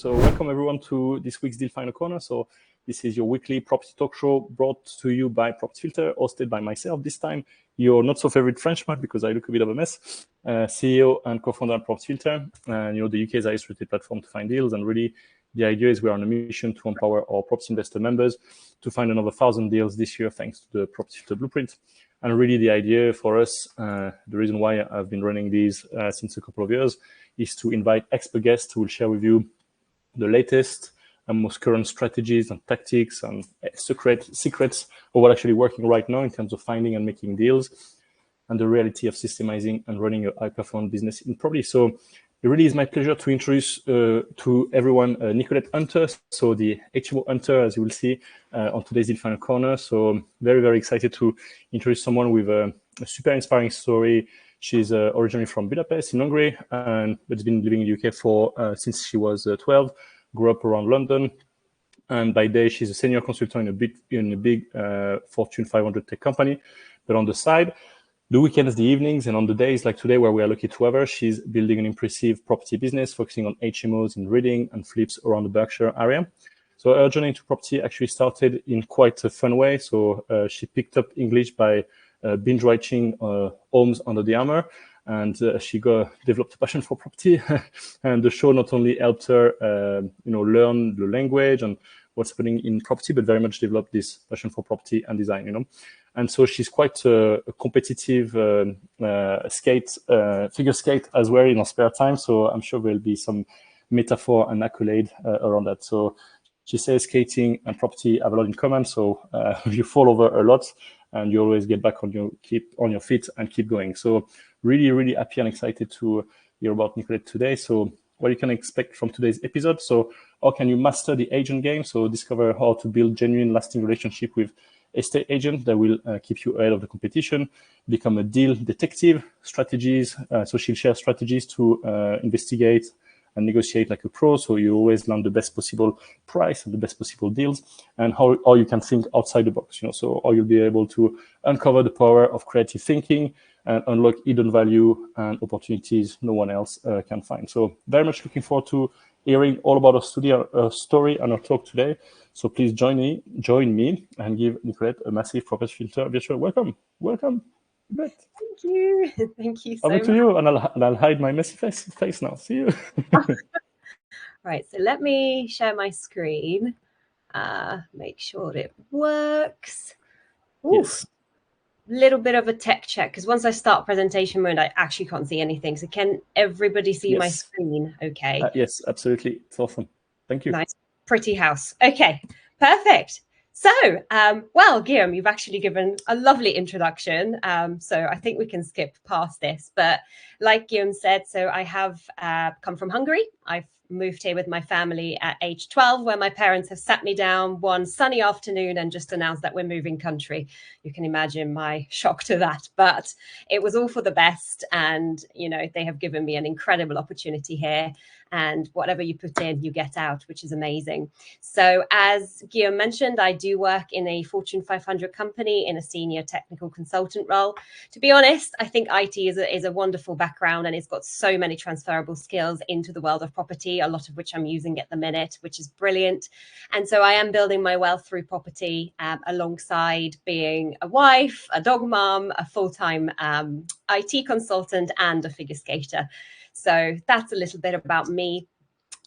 So welcome everyone to this week's Deal Finder Corner. So this is your weekly property talk show brought to you by Property Filter, hosted by myself this time, your not so favorite Frenchman because I look a bit of a mess, CEO and co-founder of Property Filter, and the UK's highest rated platform to find deals. And really, the idea is we're on a mission to empower our property investor members to find another 1,000 deals this year thanks to the Property Filter blueprint. And really, the idea for us, the reason why I've been running these since a couple of years, is to invite expert guests who will share with you the latest and most current strategies and tactics and secrets of what's actually working right now in terms of finding and making deals and the reality of systemizing and running a high-performance business in property. So it really is my pleasure to introduce to everyone Nikolett Hunter, so the HMO Hunter, as you will see on today's Deal Finder Corner. So very, very excited to introduce someone with a super inspiring story. She's originally from Budapest in Hungary, but has been living in the UK for since she was 12. Grew up around London, and by day she's a senior consultant in a big Fortune 500 tech company. But on the side, the weekends, the evenings, and on the days like today where we are lucky to have her, she's building an impressive property business focusing on HMOs in Reading and flips around the Berkshire area. So her journey into property actually started in quite a fun way. So she picked up English by binge watching Homes Under the Hammer, and she developed a passion for property. And the show not only helped her, learn the language and what's happening in property, but very much developed this passion for property and design. And so she's quite a competitive figure skate as well in her spare time. So I'm sure there'll be some metaphor and accolade around that. So she says skating and property have a lot in common. So you fall over a lot, and you always get back on your feet and keep going. So really, really happy and excited to hear about Nikolett today. So what you can expect from today's episode. So how can you master the agent game? So discover how to build genuine, lasting relationship with estate agents that will keep you ahead of the competition. Become a deal detective, strategies. So she'll share strategies to investigate and negotiate like a pro, so you always land the best possible price and the best possible deals, and how you can think outside the box, so how you'll be able to uncover the power of creative thinking and unlock hidden value and opportunities no one else can find. So very much looking forward to hearing all about our story and our talk today. So please join me and give Nikolett a massive Property Filter virtual welcome. Thank you. Thank you so much. Over to you, and I'll hide my messy face now. See you. Right, so let me share my screen. Make sure it works. Ooh, yes. Little bit of a tech check, because once I start presentation mode, I actually can't see anything. So can everybody see my screen? Okay. Yes, absolutely. It's awesome. Thank you. Nice, pretty house. Okay, perfect. So, well, Guillaume, you've actually given a lovely introduction. So I think we can skip past this. But like Guillaume said, so I have come from Hungary. I've moved here with my family at age 12, where my parents have sat me down one sunny afternoon and just announced that we're moving country. You can imagine my shock to that, but it was all for the best. And, they have given me an incredible opportunity here. And whatever you put in, you get out, which is amazing. So as Guillaume mentioned, I do work in a Fortune 500 company in a senior technical consultant role. To be honest, I think IT is a wonderful background, and it's got so many transferable skills into the world of property, a lot of which I'm using at the minute, which is brilliant. And so I am building my wealth through property alongside being a wife, a dog mom, a full-time IT consultant, and a figure skater. So that's a little bit about me.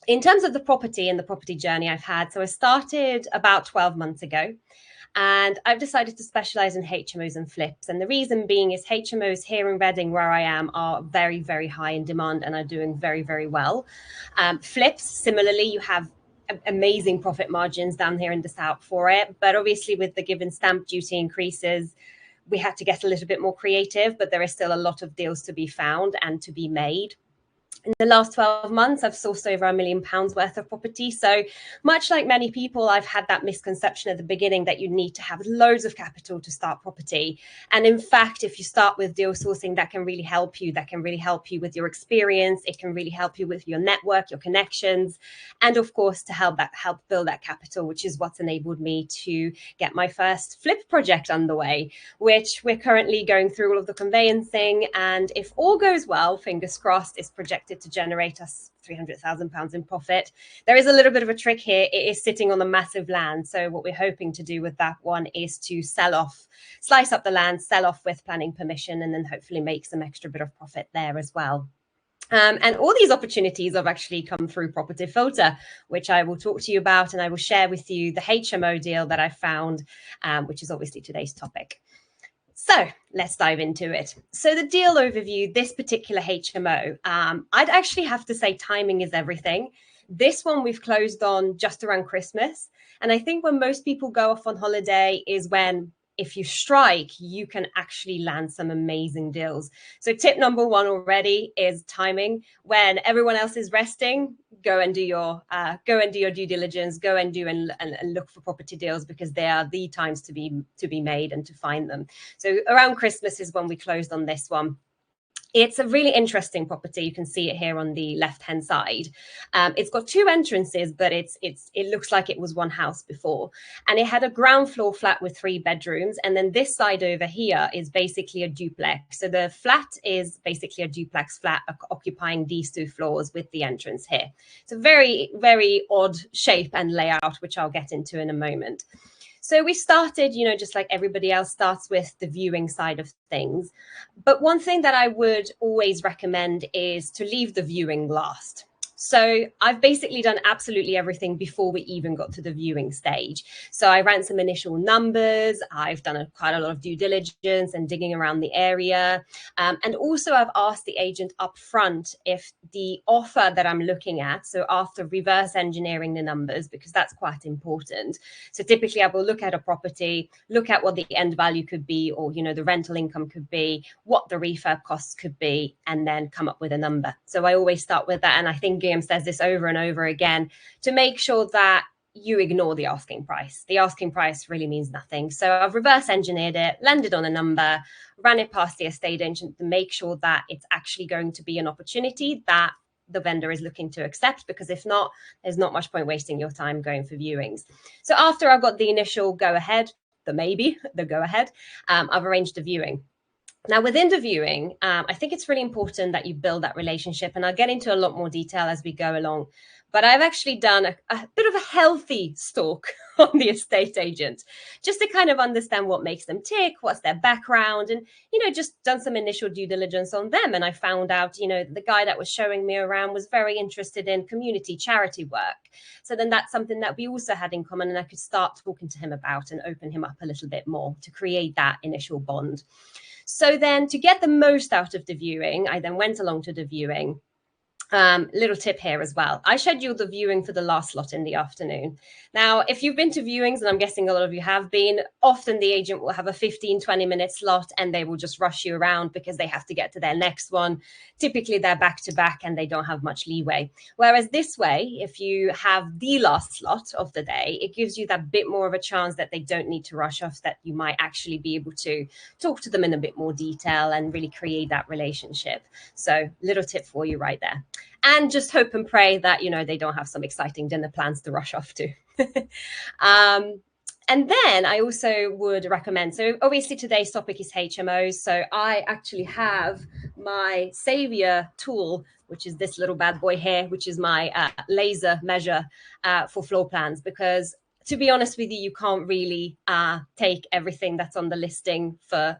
In terms of the property and the property journey I've had, so I started about 12 months ago, and I've decided to specialize in HMOs and flips. And the reason being is HMOs here in Reading, where I am, are very, very high in demand and are doing very, very well. Flips, similarly, you have amazing profit margins down here in the south for it. But obviously with the given stamp duty increases, we had to get a little bit more creative, but there is still a lot of deals to be found and to be made. In the last 12 months, I've sourced over £1 million worth of property. So much like many people, I've had that misconception at the beginning that you need to have loads of capital to start property. And in fact, if you start with deal sourcing, that can really help you. That can really help you with your experience. It can really help you with your network, your connections, and of course, to help build that capital, which is what's enabled me to get my first flip project underway, which we're currently going through all of the conveyancing. And if all goes well, fingers crossed, is projected expected to generate us £300,000 in profit. There is a little bit of a trick here. It is sitting on the massive land. So what we're hoping to do with that one is to slice up the land, sell off with planning permission, and then hopefully make some extra bit of profit there as well. And all these opportunities have actually come through Property Filter, which I will talk to you about, and I will share with you the HMO deal that I found, which is obviously today's topic. So let's dive into it. So the deal overview, this particular HMO, I'd actually have to say timing is everything. This one we've closed on just around Christmas. And I think when most people go off on holiday is when, if you strike, you can actually land some amazing deals. So tip number one already is timing. When everyone else is resting, go and do your due diligence, go and look for property deals, because they are the times to be made and to find them. So around Christmas is when we closed on this one. It's a really interesting property. You can see it here on the left-hand side. It's got two entrances, but it looks like it was one house before. And it had a ground floor flat with 3 bedrooms. And then this side over here is basically a duplex. So the flat is basically a duplex flat occupying these 2 floors with the entrance here. It's a very, very odd shape and layout, which I'll get into in a moment. So we started, just like everybody else starts with the viewing side of things. But one thing that I would always recommend is to leave the viewing last. So I've basically done absolutely everything before we even got to the viewing stage. So I ran some initial numbers. I've done quite a lot of due diligence and digging around the area. And also I've asked the agent up front if the offer that I'm looking at, so after reverse engineering the numbers, because that's quite important. So typically I will look at a property, look at what the end value could be, or, the rental income could be, what the refurb costs could be, and then come up with a number. So I always start with that. And I think Guillaume says this over and over again, to make sure that you ignore the asking price. The asking price really means nothing. So I've reverse engineered it, landed on a number, ran it past the estate agent to make sure that it's actually going to be an opportunity that the vendor is looking to accept, because if not, there's not much point wasting your time going for viewings. So after I've got the initial go ahead, the go ahead, I've arranged a viewing. Now, within the viewing, I think it's really important that you build that relationship, and I'll get into a lot more detail as we go along. But I've actually done a bit of a healthy stalk on the estate agent, just to kind of understand what makes them tick, what's their background, and, just done some initial due diligence on them. And I found out, the guy that was showing me around was very interested in community charity work. So then that's something that we also had in common, and I could start talking to him about and open him up a little bit more to create that initial bond. So then to get the most out of the viewing, I then went along to the viewing. Little tip here as well. I scheduled the viewing for the last slot in the afternoon. Now, if you've been to viewings, and I'm guessing a lot of you have been, often the agent will have a 15-20 minute slot, and they will just rush you around because they have to get to their next one. Typically they're back to back and they don't have much leeway. Whereas this way, if you have the last slot of the day, it gives you that bit more of a chance that they don't need to rush off, that you might actually be able to talk to them in a bit more detail and really create that relationship. So little tip for you right there. And just hope and pray that, they don't have some exciting dinner plans to rush off to. And then I also would recommend, so obviously today's topic is HMOs. So I actually have my Savior tool, which is this little bad boy here, which is my laser measure for floor plans, because to be honest with you, you can't really take everything that's on the listing for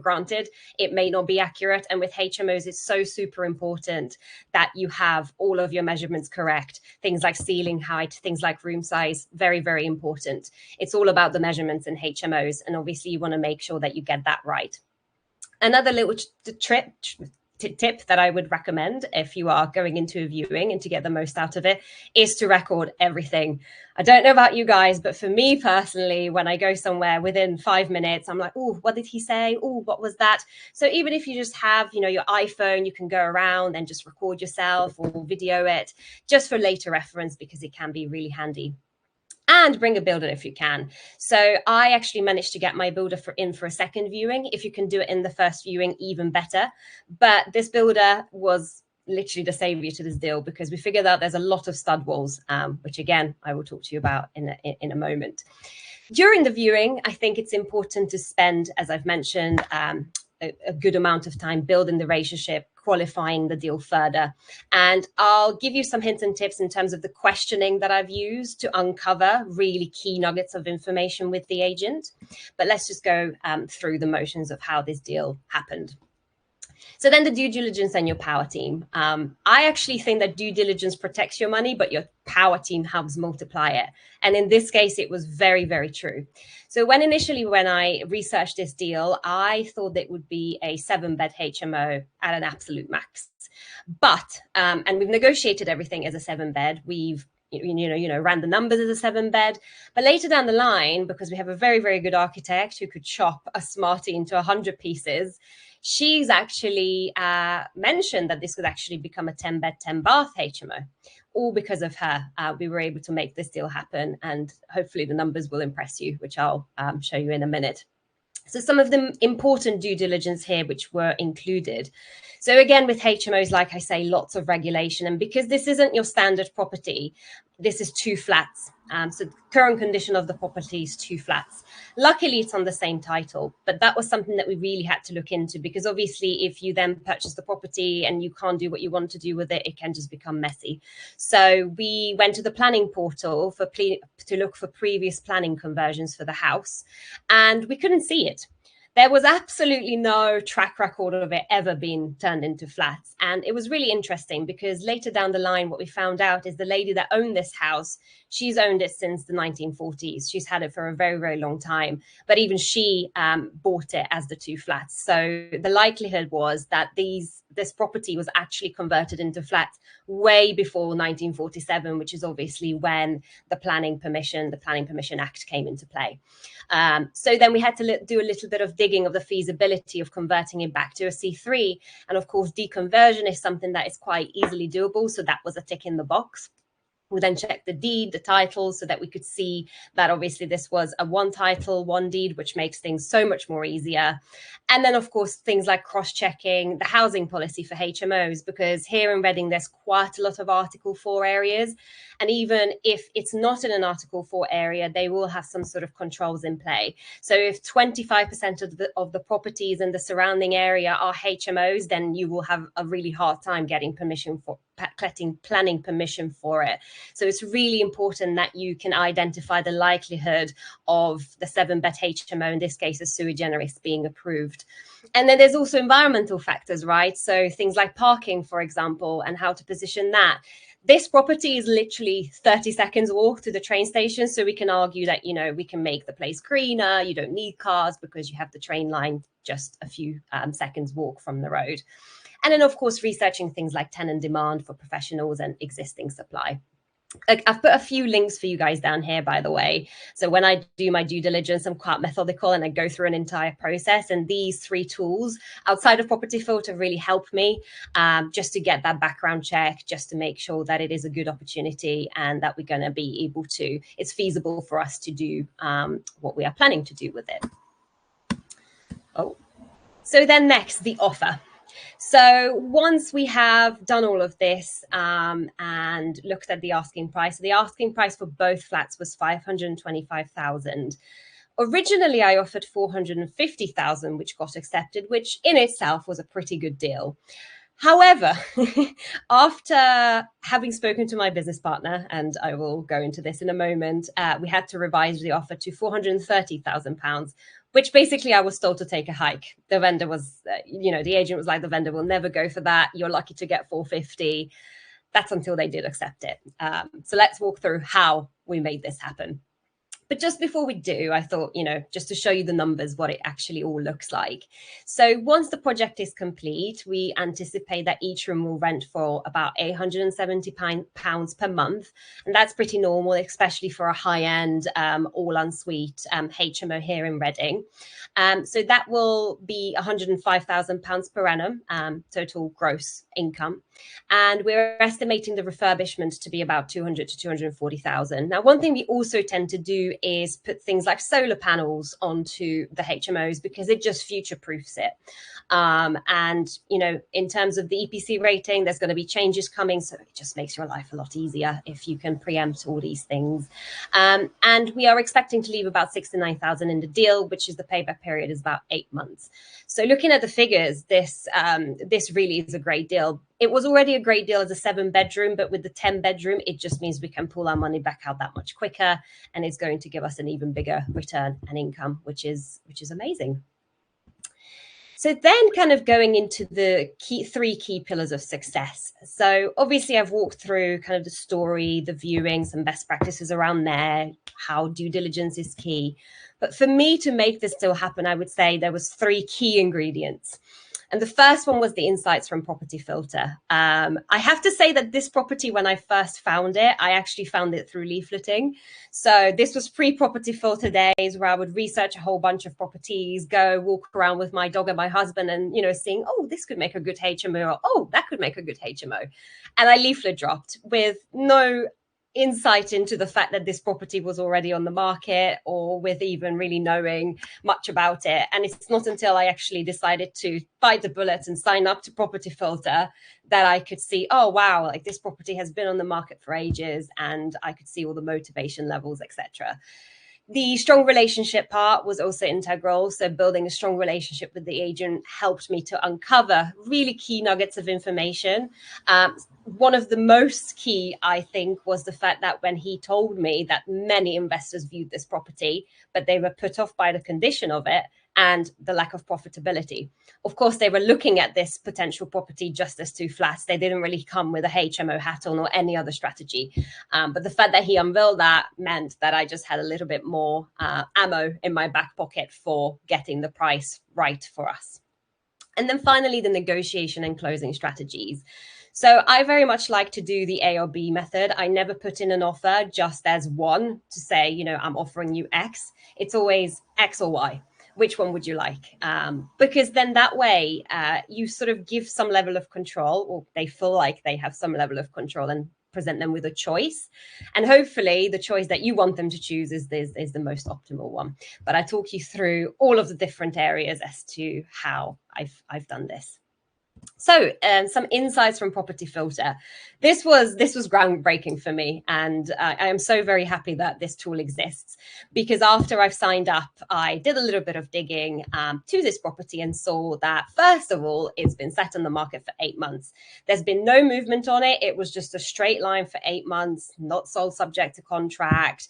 granted. It may not be accurate. And with HMOs, it's so super important that you have all of your measurements correct. Things like ceiling height, things like room size, very, very important. It's all about the measurements in HMOs. And obviously you want to make sure that you get that right. Another little tip that I would recommend if you are going into a viewing and to get the most out of it is to record everything. I don't know about you guys, but for me personally, when I go somewhere within 5 minutes, I'm like, oh, what did he say? Oh, what was that? So even if you just have, your iPhone, you can go around and just record yourself or video it just for later reference, because it can be really handy. And bring a builder if you can. So I actually managed to get my builder in for a second viewing. If you can do it in the first viewing, even better. But this builder was literally the savior to this deal, because we figured out there's a lot of stud walls, which again, I will talk to you about in a moment. During the viewing, I think it's important to spend, as I've mentioned, a good amount of time building the relationship, qualifying the deal further. And I'll give you some hints and tips in terms of the questioning that I've used to uncover really key nuggets of information with the agent. But let's just go through the motions of how this deal happened. So then the due diligence and your power team. I actually think that due diligence protects your money, but your power team helps multiply it. And in this case, it was very, very true. So when I researched this deal, I thought it would be a 7-bed HMO at an absolute max. But, and we've negotiated everything as a 7-bed. We've ran the numbers as a 7-bed, but later down the line, because we have a very, very good architect who could chop a Smartie into 100 pieces, she's actually mentioned that this could actually become a 10-bed, 10-bath HMO. All because of her, we were able to make this deal happen, and hopefully the numbers will impress you, which I'll show you in a minute. So some of the important due diligence here which were included. So again, with HMOs, like I say, lots of regulation. And because this isn't your standard property, this is 2 flats. So the current condition of the property is 2 flats. Luckily, it's on the same title, but that was something that we really had to look into, because obviously if you then purchase the property and you can't do what you want to do with it, it can just become messy. So we went to the planning portal to look for previous planning conversions for the house, and we couldn't see it. There was absolutely no track record of it ever being turned into flats. And it was really interesting because later down the line, what we found out is the lady that owned this house, she's owned it since the 1940s. She's had it for a very, very long time. But even she bought it as the 2 flats. So the likelihood was that this property was actually converted into flats way before 1947, which is obviously when the Planning Permission Act came into play. So then we had to do a little bit of digging of the feasibility of converting it back to a C3. And of course, deconversion is something that is quite easily doable. So that was a tick in the box. We then checked the deed, the title, so that we could see that obviously this was a 1 title, 1 deed, which makes things so much more easier. And then, of course, things like cross-checking the housing policy for HMOs, because here in Reading, there's quite a lot of Article 4 areas. And even if it's not in an Article 4 area, they will have some sort of controls in play. So if 25% of the properties in the surrounding area are HMOs, then you will have a really hard time getting planning permission for it. So it's really important that you can identify the likelihood of the 7-bed HMO, in this case, a sui generis, being approved. And then there's also environmental factors, right? So things like parking, for example, and how to position that. This property is literally 30 seconds walk to the train station. So we can argue that, we can make the place greener. You don't need cars because you have the train line just a few seconds walk from the road. And then, of course, researching things like tenant demand for professionals and existing supply. I've put a few links for you guys down here, by the way. So when I do my due diligence, I'm quite methodical and I go through an entire process. And these 3 tools outside of Property Filter really help me just to get that background check, just to make sure that it is a good opportunity and that we're going to be able to, it's feasible for us to do what we are planning to do with it. So then next, the offer. So once we have done all of this and looked at the asking price for both flats was 525,000. Originally, I offered 450,000, which got accepted, which in itself was a pretty good deal. However, after having spoken to my business partner, and I will go into this in a moment, we had to revise the offer to £430,000, which basically I was told to take a hike. The vendor was, the agent was like, the vendor will never go for that. You're lucky to get 450. That's until they did accept it. So let's walk through how we made this happen. But just before we do, I thought, just to show you the numbers, what it actually all looks like. So once the project is complete, we anticipate that each room will rent for about £870 per month. And that's pretty normal, especially for a high-end, all-ensuite HMO here in Reading. So that will be £105,000 per annum, total gross income. And we're estimating the refurbishment to be about 200 to 240,000. Now, one thing we also tend to do is put things like solar panels onto the HMOs because it just future-proofs it. And, in terms of the EPC rating, there's going to be changes coming. So it just makes your life a lot easier if you can preempt all these things. And we are expecting to leave about 69,000 in the deal, which is the payback period is about 8 months. So looking at the figures, this really is a great deal. It was already a great deal as a 7-bedroom, but with the 10-bedroom, it just means we can pull our money back out that much quicker, and it's going to give us an even bigger return and income, which is amazing. So then kind of going into the three key pillars of success. So obviously I've walked through kind of the story, the viewing, some best practices around there, how due diligence is key. But for me to make this still happen, I would say there was 3 key ingredients. And the first one was the insights from Property Filter. I have to say that this property, when I first found it, I actually found it through leafleting. So this was pre-Property Filter days where I would research a whole bunch of properties, go walk around with my dog and my husband and, seeing, oh, this could make a good HMO, or oh, that could make a good HMO. And I leaflet dropped with no insight into the fact that this property was already on the market, or with even really knowing much about it. And it's not until I actually decided to bite the bullet and sign up to Property Filter that I could see, oh wow, like this property has been on the market for ages, and I could see all the motivation levels, etc. The strong relationship part was also integral. So building a strong relationship with the agent helped me to uncover really key nuggets of information. One of the most key, I think, was the fact that when he told me that many investors viewed this property, but they were put off by the condition of it and the lack of profitability. Of course, they were looking at this potential property just as 2 flats. They didn't really come with a HMO hat on or any other strategy. But the fact that he unveiled that meant that I just had a little bit more ammo in my back pocket for getting the price right for us. And then finally, the negotiation and closing strategies. So I very much like to do the A or B method. I never put in an offer just as one to say, I'm offering you X. It's always X or Y. Which one would you like? Because then that way you sort of give some level of control, or they feel like they have some level of control, and present them with a choice. And hopefully the choice that you want them to choose is the most optimal one. But I talk you through all of the different areas as to how I've done this. So some insights from Property Filter. This was groundbreaking for me, and I am so very happy that this tool exists, because after I've signed up, I did a little bit of digging to this property and saw that, first of all, it's been sat on the market for 8 months. There's been no movement on it. It was just a straight line for 8 months, not sold subject to contract,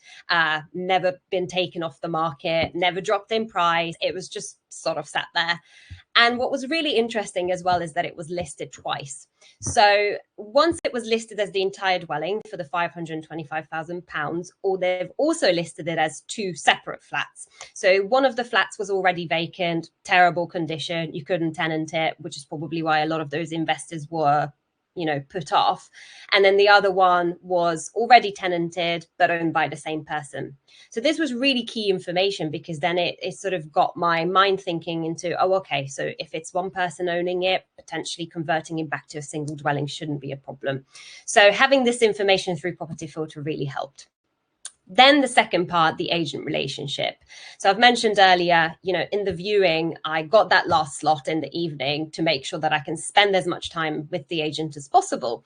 never been taken off the market, never dropped in price. It was just sort of sat there. And what was really interesting as well is that it was listed twice. So once it was listed as the entire dwelling for the £525,000, or they've also listed it as 2 separate flats. So one of the flats was already vacant, terrible condition, you couldn't tenant it, which is probably why a lot of those investors were put off. And then the other one was already tenanted, but owned by the same person. So this was really key information, because then it sort of got my mind thinking into, oh, okay, so if it's one person owning it, potentially converting it back to a single dwelling shouldn't be a problem. So having this information through Property Filter really helped. Then the second part, the agent relationship. So I've mentioned earlier, in the viewing, I got that last slot in the evening to make sure that I can spend as much time with the agent as possible.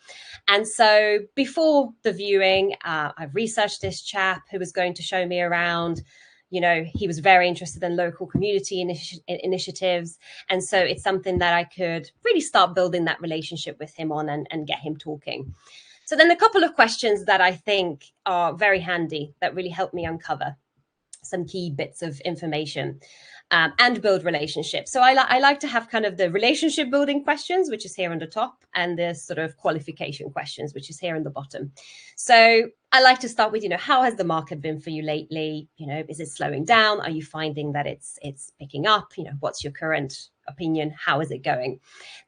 And so before the viewing, I've researched this chap who was going to show me around. He was very interested in local community initiatives. And so it's something that I could really start building that relationship with him on and get him talking. So then a couple of questions that I think are very handy that really help me uncover some key bits of information and build relationships. So I like to have kind of the relationship building questions, which is here on the top, and the sort of qualification questions, which is here on the bottom. So I like to start with, how has the market been for you lately? Is it slowing down? Are you finding that it's picking up? What's your current opinion? How is it going?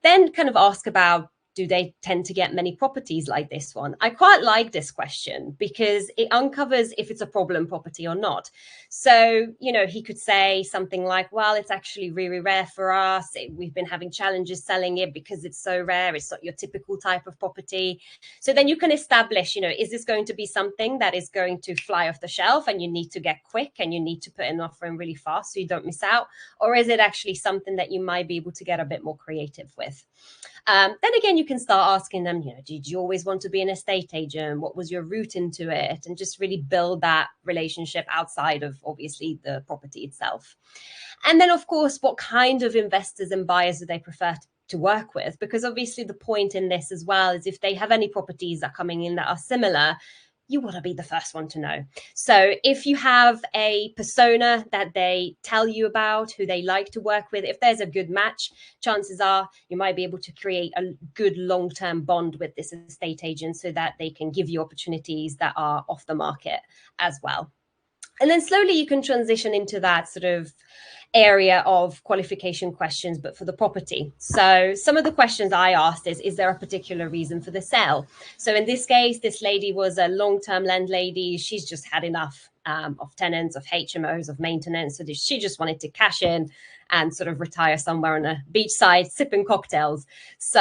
Then kind of ask about, do they tend to get many properties like this one? I quite like this question because it uncovers if it's a problem property or not. So, he could say something like, well, it's actually really rare for us. We've been having challenges selling it because it's so rare. It's not your typical type of property. So then you can establish, is this going to be something that is going to fly off the shelf and you need to get quick and you need to put an offer in really fast so you don't miss out? Or is it actually something that you might be able to get a bit more creative with? Then again, you can start asking them, did you always want to be an estate agent? What was your route into it? And just really build that relationship outside of obviously the property itself. And then, of course, what kind of investors and buyers do they prefer to work with? Because obviously the point in this as well is if they have any properties that are coming in that are similar, you want to be the first one to know. So if you have a persona that they tell you about, who they like to work with, if there's a good match, chances are you might be able to create a good long-term bond with this estate agent so that they can give you opportunities that are off the market as well. And then slowly you can transition into that sort of area of qualification questions, but for the property. So some of the questions I asked is there a particular reason for the sale? So in this case, this lady was a long-term landlady. She's just had enough of tenants, of HMOs, of maintenance. So she just wanted to cash in and sort of retire somewhere on a beachside sipping cocktails. So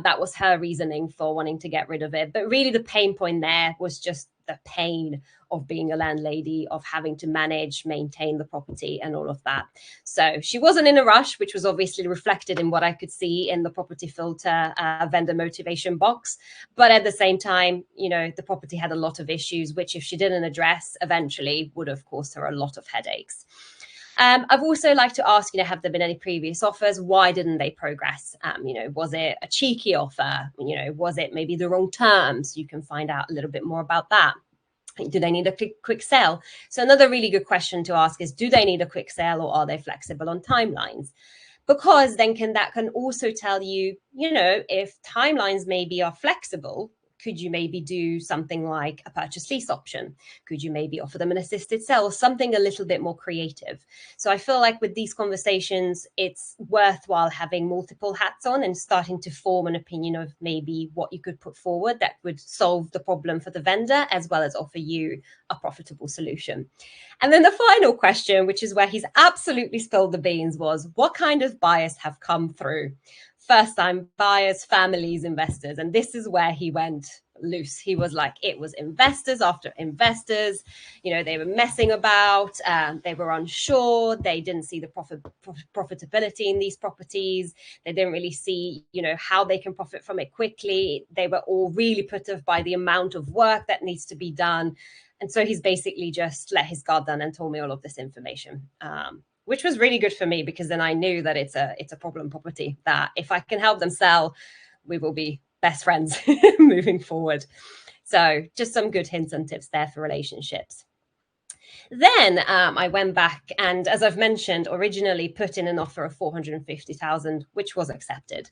that was her reasoning for wanting to get rid of it. But really the pain point there was just the pain of being a landlady, of having to manage, maintain the property and all of that. So she wasn't in a rush, which was obviously reflected in what I could see in the property filter vendor motivation box. But at the same time, the property had a lot of issues, which if she didn't address, eventually would have caused her a lot of headaches. I've also liked to ask, have there been any previous offers? Why didn't they progress? Was it a cheeky offer? Was it maybe the wrong terms? You can find out a little bit more about that. Do they need a quick sale? So another really good question to ask is, do they need a quick sale or are they flexible on timelines? Because then that can also tell you, if timelines maybe are flexible, could you maybe do something like a purchase lease option? Could you maybe offer them an assisted sale, something a little bit more creative? So I feel like with these conversations, it's worthwhile having multiple hats on and starting to form an opinion of maybe what you could put forward that would solve the problem for the vendor, as well as offer you a profitable solution. And then the final question, which is where he's absolutely spilled the beans, was what kind of buyers have come through? First-time buyers, families, investors. And this is where he went loose. He was like, it was investors after investors. They were messing about. They were unsure. They didn't see the profitability in these properties. They didn't really see, how they can profit from it quickly. They were all really put off by the amount of work that needs to be done. And so he's basically just let his guard down and told me all of this information. Which was really good for me, because then I knew that it's a problem property that if I can help them sell, we will be best friends moving forward. So just some good hints and tips there for relationships. Then I went back and, as I've mentioned, originally put in an offer of 450,000, which was accepted.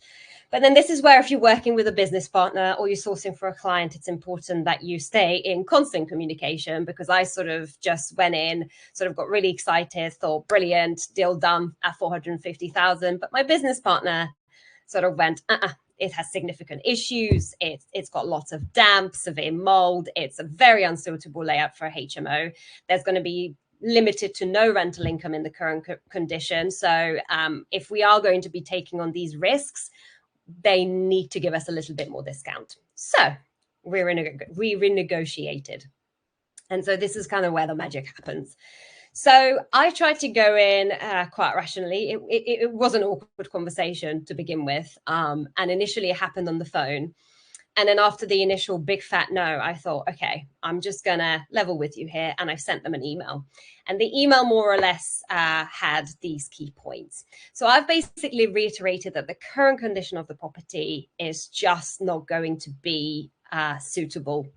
But then this is where, if you're working with a business partner or you're sourcing for a client, it's important that you stay in constant communication, because I sort of just went in, sort of got really excited, thought brilliant, deal done at 450,000. But my business partner sort of went, it has significant issues. It's got lots of damp, severe mold. It's a very unsuitable layout for a HMO. There's going to be limited to no rental income in the current condition. So if we are going to be taking on these risks, they need to give us a little bit more discount. So we renegotiated. And so this is kind of where the magic happens. So I tried to go in quite rationally. It was an awkward conversation to begin with. And initially it happened on the phone. And then after the initial big fat no, I thought, okay, I'm just going to level with you here. And I sent them an email. And the email more or less had these key points. So I've basically reiterated that the current condition of the property is just not going to be suitable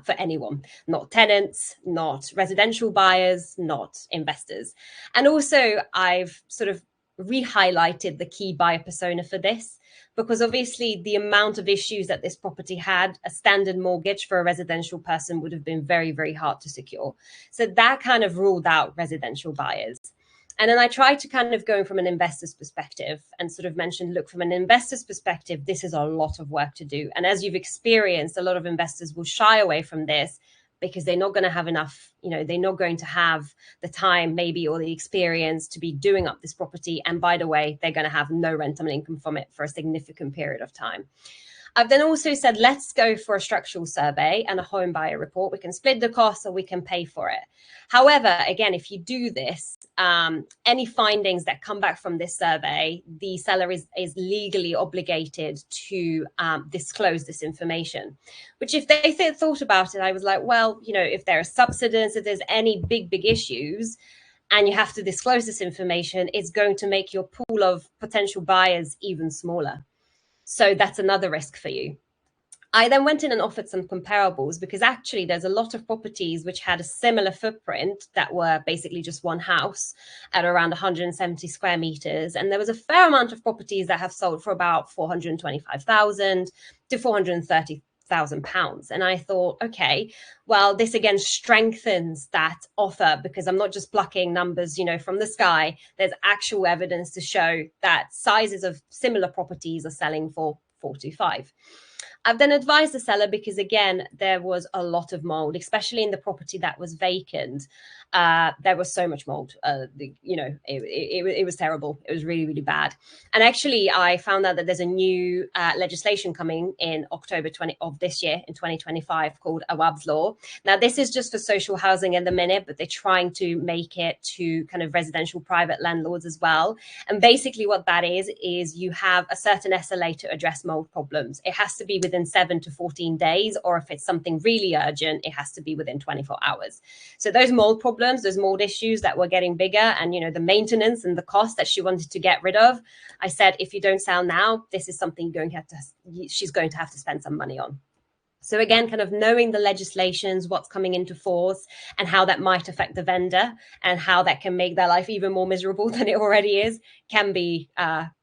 for anyone, not tenants, not residential buyers, not investors. And also I've sort of re-highlighted the key buyer persona for this, because obviously the amount of issues that this property had, a standard mortgage for a residential person would have been very, very hard to secure. So that kind of ruled out residential buyers. And then I tried to kind of go from an investor's perspective and sort of mentioned, look, from an investor's perspective, this is a lot of work to do. And as you've experienced, a lot of investors will shy away from this because they're not going to have enough, they're not going to have the time maybe or the experience to be doing up this property. And by the way, they're going to have no rental income from it for a significant period of time. I've then also said, let's go for a structural survey and a home buyer report. We can split the cost or we can pay for it. However, again, if you do this, any findings that come back from this survey, the seller is legally obligated to disclose this information, which if they thought about it, I was like, well, you know, if there are subsidence, if there's any big issues, and you have to disclose this information, it's going to make your pool of potential buyers even smaller. So that's another risk for you. I then went in and offered some comparables because actually there's a lot of properties which had a similar footprint that were basically just one house at around 170 square meters. And there was a fair amount of properties that have sold for about 425,000 to 430,000 pounds. And I thought, okay, well, this again strengthens that offer because I'm not just plucking numbers, you know, from the sky. There's actual evidence to show that sizes of similar properties are selling for 425. I've then advised the seller because, again, there was a lot of mold, especially in the property that was vacant. There was so much mold, you know, it was terrible. It was really bad. And actually, I found out that there's a new legislation coming in October of this year, in 2025, called Awab's Law. Now, this is just for social housing at the minute, but they're trying to make it to kind of residential private landlords as well. And basically what that is you have a certain SLA to address mold problems. It has to be within 7 to 14 days, or if it's something really urgent, it has to be within 24 hours. So those mold problems, those mold issues that were getting bigger, and, you know, the maintenance and the cost that she wanted to get rid of, I said, if you don't sell now, this is something she's going to have to spend some money on. So again, kind of knowing the legislations, what's coming into force and how that might affect the vendor and how that can make their life even more miserable than it already is, can be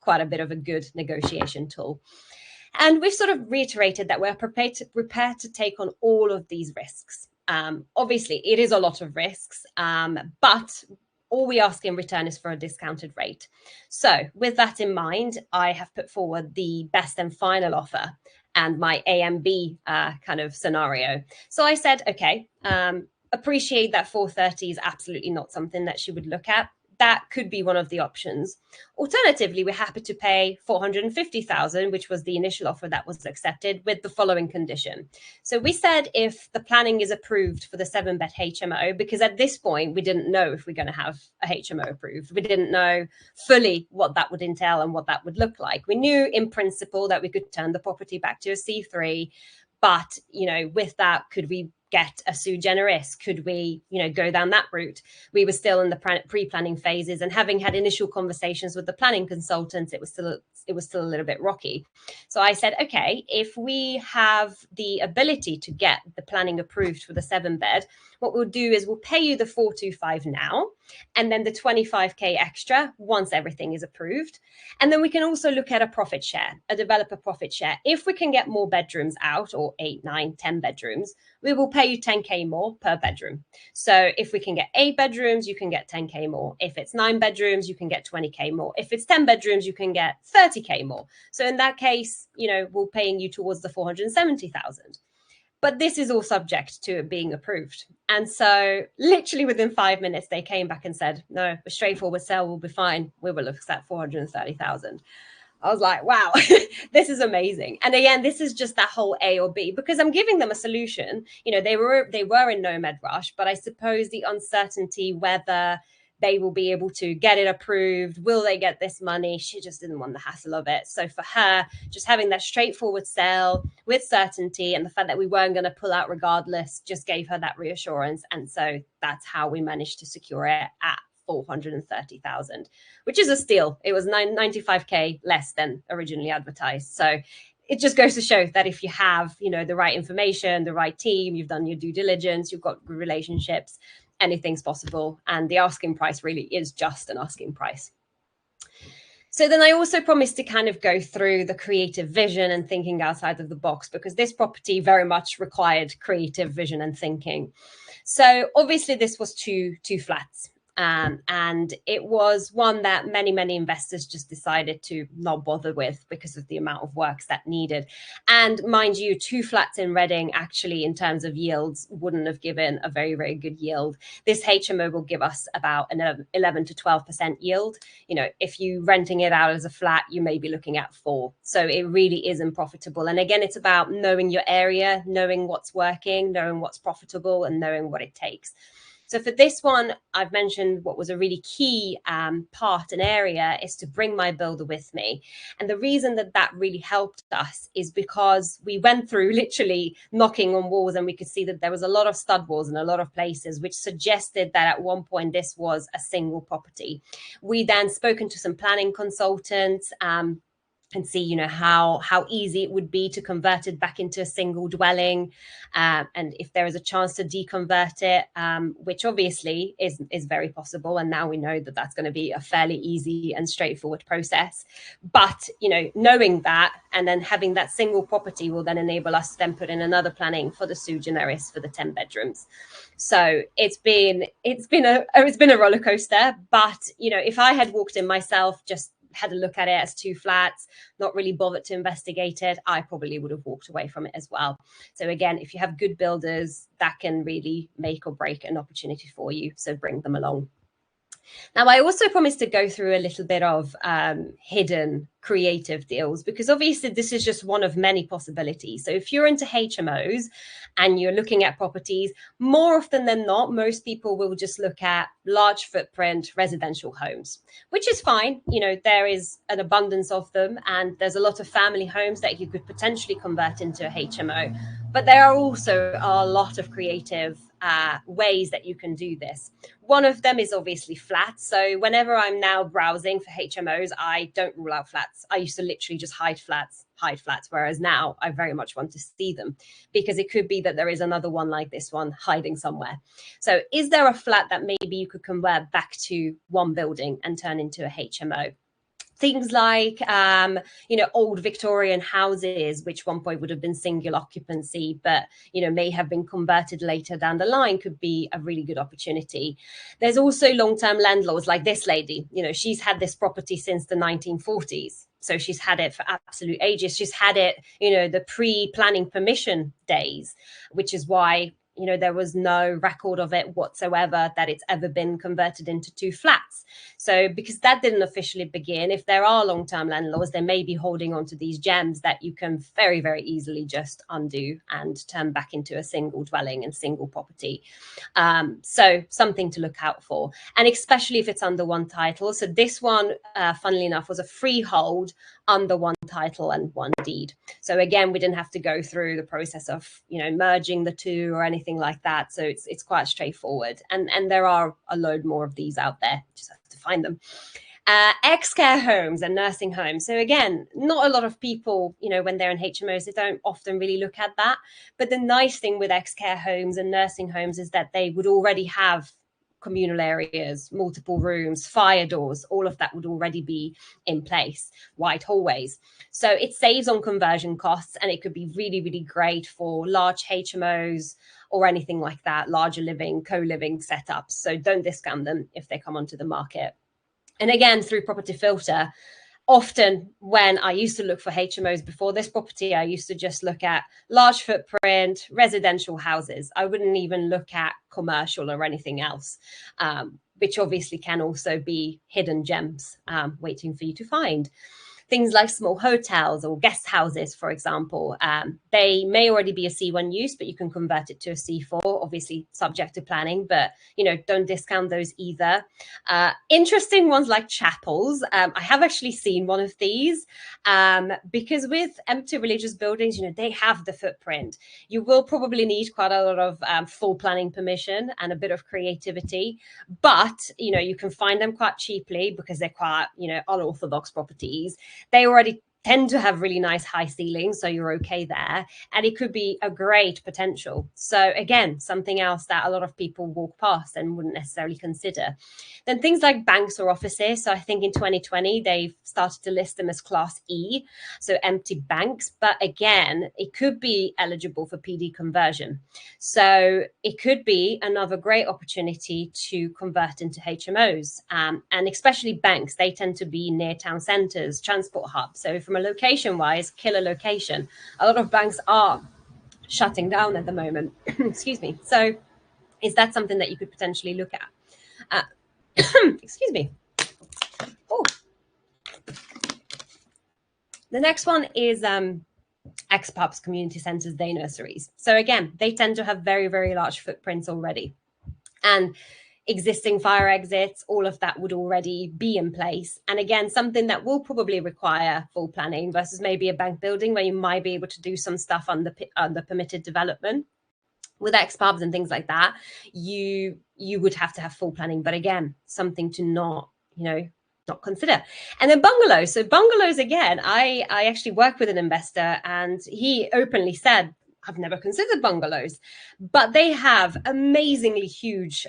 quite a bit of a good negotiation tool. And we've sort of reiterated that we're prepared to take on all of these risks. Obviously, it is a lot of risks, but all we ask in return is for a discounted rate. So with that in mind, I have put forward the best and final offer and my A and B kind of scenario. So I said, okay, appreciate that 430 is absolutely not something that she would look at. That could be one of the options. Alternatively, we're happy to pay 450,000, which was the initial offer that was accepted, with the following condition. So we said if the planning is approved for the 7-bed HMO, because at this point, we didn't know if we're going to have a HMO approved. We didn't know fully what that would entail and what that would look like. We knew in principle that we could turn the property back to a C3, but, you know, with that, could we get a sui generis? Could we, you know, go down that route? We were still in the pre-planning phases, and having had initial conversations with the planning consultants, it was still a little bit rocky. So I said, okay, if we have the ability to get the planning approved for the 7-bed, what we'll do is we'll pay you the 425 now, and then the 25k extra once everything is approved. And then we can also look at a profit share, a developer profit share. If we can get more bedrooms out, or 8, 9, 10 bedrooms, we will pay you 10k more per bedroom. So if we can get 8 bedrooms, you can get 10k more. If it's 9 bedrooms, you can get 20k more. If it's 10 bedrooms, you can get 30k more. So in that case, you know, we're paying you towards the 470,000. But this is all subject to it being approved. And so literally within 5 minutes, they came back and said, no, a straightforward sale will be fine. We will accept 430,000. I was like, wow, this is amazing. And again, this is just that whole A or B, because I'm giving them a solution. You know, they were in no med rush, but I suppose the uncertainty whether they will be able to get it approved, will they get this money? She just didn't want the hassle of it. So for her, just having that straightforward sale with certainty and the fact that we weren't going to pull out regardless just gave her that reassurance. And so that's how we managed to secure it at 430,000, which is a steal. It was 95k less than originally advertised. So it just goes to show that if you have, you know, the right information, the right team, you've done your due diligence, you've got good relationships, anything's possible. And the asking price really is just an asking price. So then I also promised to kind of go through the creative vision and thinking outside of the box, because this property very much required creative vision and thinking. So obviously this was two flats. And it was one that many investors just decided to not bother with because of the amount of works that needed. And mind you, 2 flats in Reading actually, in terms of yields, wouldn't have given a very good yield. This HMO will give us about an 11 to 12% yield. You know, if you renting it out as a flat, you may be looking at 4. So it really isn't profitable. And again, it's about knowing your area, knowing what's working, knowing what's profitable, and knowing what it takes. So for this one, I've mentioned what was a really key part and area is to bring my builder with me. And the reason that that really helped us is because we went through literally knocking on walls, and we could see that there was a lot of stud walls in a lot of places, which suggested that at one point this was a single property. We then spoken to some planning consultants, and see, you know, how easy it would be to convert it back into a single dwelling, and if there is a chance to deconvert it, which obviously is very possible. And now we know that that's going to be a fairly easy and straightforward process. But, you know, knowing that and then having that single property will then enable us to then put in another planning for the sui generis for the 10 bedrooms. So it's been a roller coaster. But, you know, if I had walked in myself, just had a look at it as 2 flats, not really bothered to investigate it, I probably would have walked away from it as well. So again, if you have good builders, that can really make or break an opportunity for you. So bring them along. Now, I also promised to go through a little bit of hidden creative deals, because obviously this is just one of many possibilities. So if you're into HMOs and you're looking at properties, more often than not, most people will just look at large footprint residential homes, which is fine. You know, there is an abundance of them, and there's a lot of family homes that you could potentially convert into a HMO. But there are also a lot of creative ways that you can do this. One of them is obviously flats. So whenever I'm now browsing for HMOs, I don't rule out flats. I used to literally just hide flats, whereas now I very much want to see them, because it could be that there is another one like this one hiding somewhere. So is there a flat that maybe you could convert back to one building and turn into a HMO? Things like, you know, old Victorian houses, which one point would have been single occupancy, but, you know, may have been converted later down the line, could be a really good opportunity. There's also long-term landlords like this lady. You know, she's had this property since the 1940s. So she's had it for absolute ages. She's had it, you know, the pre-planning permission days, which is why, you know, there was no record of it whatsoever that it's ever been converted into 2 flats. So because that didn't officially begin, if there are long-term landlords, they may be holding on to these gems that you can very easily just undo and turn back into a single dwelling and single property. So something to look out for, and especially if it's under one title. So this one, funnily enough, was a freehold under one title and one deed. So again, we didn't have to go through the process of, you know, merging the 2 or anything like that. So it's quite straightforward, and there are a load more of these out there. Just have to find them. Ex-care homes and nursing homes. So again, not a lot of people, you know, when they're in HMOs, they don't often really look at that. But the nice thing with ex-care homes and nursing homes is that they would already have communal areas, multiple rooms, fire doors, all of that would already be in place, wide hallways. So it saves on conversion costs, and it could be really great for large HMOs or anything like that, larger living, co-living setups. So don't discount them if they come onto the market. And again, through Property Filter, often when I used to look for HMOs before this property, I used to just look at large footprint residential houses. I wouldn't even look at commercial or anything else, which obviously can also be hidden gems waiting for you to find. Things like small hotels or guest houses, for example, they may already be a C1 use, but you can convert it to a C4, obviously subject to planning, but, you know, don't discount those either. Interesting ones like chapels. I have actually seen one of these because with empty religious buildings, you know, they have the footprint. You will probably need quite a lot of full planning permission and a bit of creativity, but, you know, you can find them quite cheaply because they're quite, you know, unorthodox properties. They already tend to have really nice high ceilings, so you're okay there, and it could be a great potential. So again, something else that a lot of people walk past and wouldn't necessarily consider. Then things like banks or offices. So I think in 2020 they've started to list them as class E, so empty banks, but again, it could be eligible for PD conversion. So it could be another great opportunity to convert into HMOs, and especially banks. They tend to be near town centres, transport hubs. So from a location-wise, killer location. A lot of banks are shutting down at the moment. Excuse me. So is that something that you could potentially look at? Excuse me. Oh. The next one is ex-pubs, community centres, day nurseries. So again, they tend to have very, very large footprints already. And existing fire exits, all of that would already be in place. And again, something that will probably require full planning versus maybe a bank building where you might be able to do some stuff on the permitted development. With ex-pubs and things like that, you would have to have full planning. But again, something to not consider. And then bungalows. So bungalows, again, I actually work with an investor and he openly said, I've never considered bungalows, but they have amazingly huge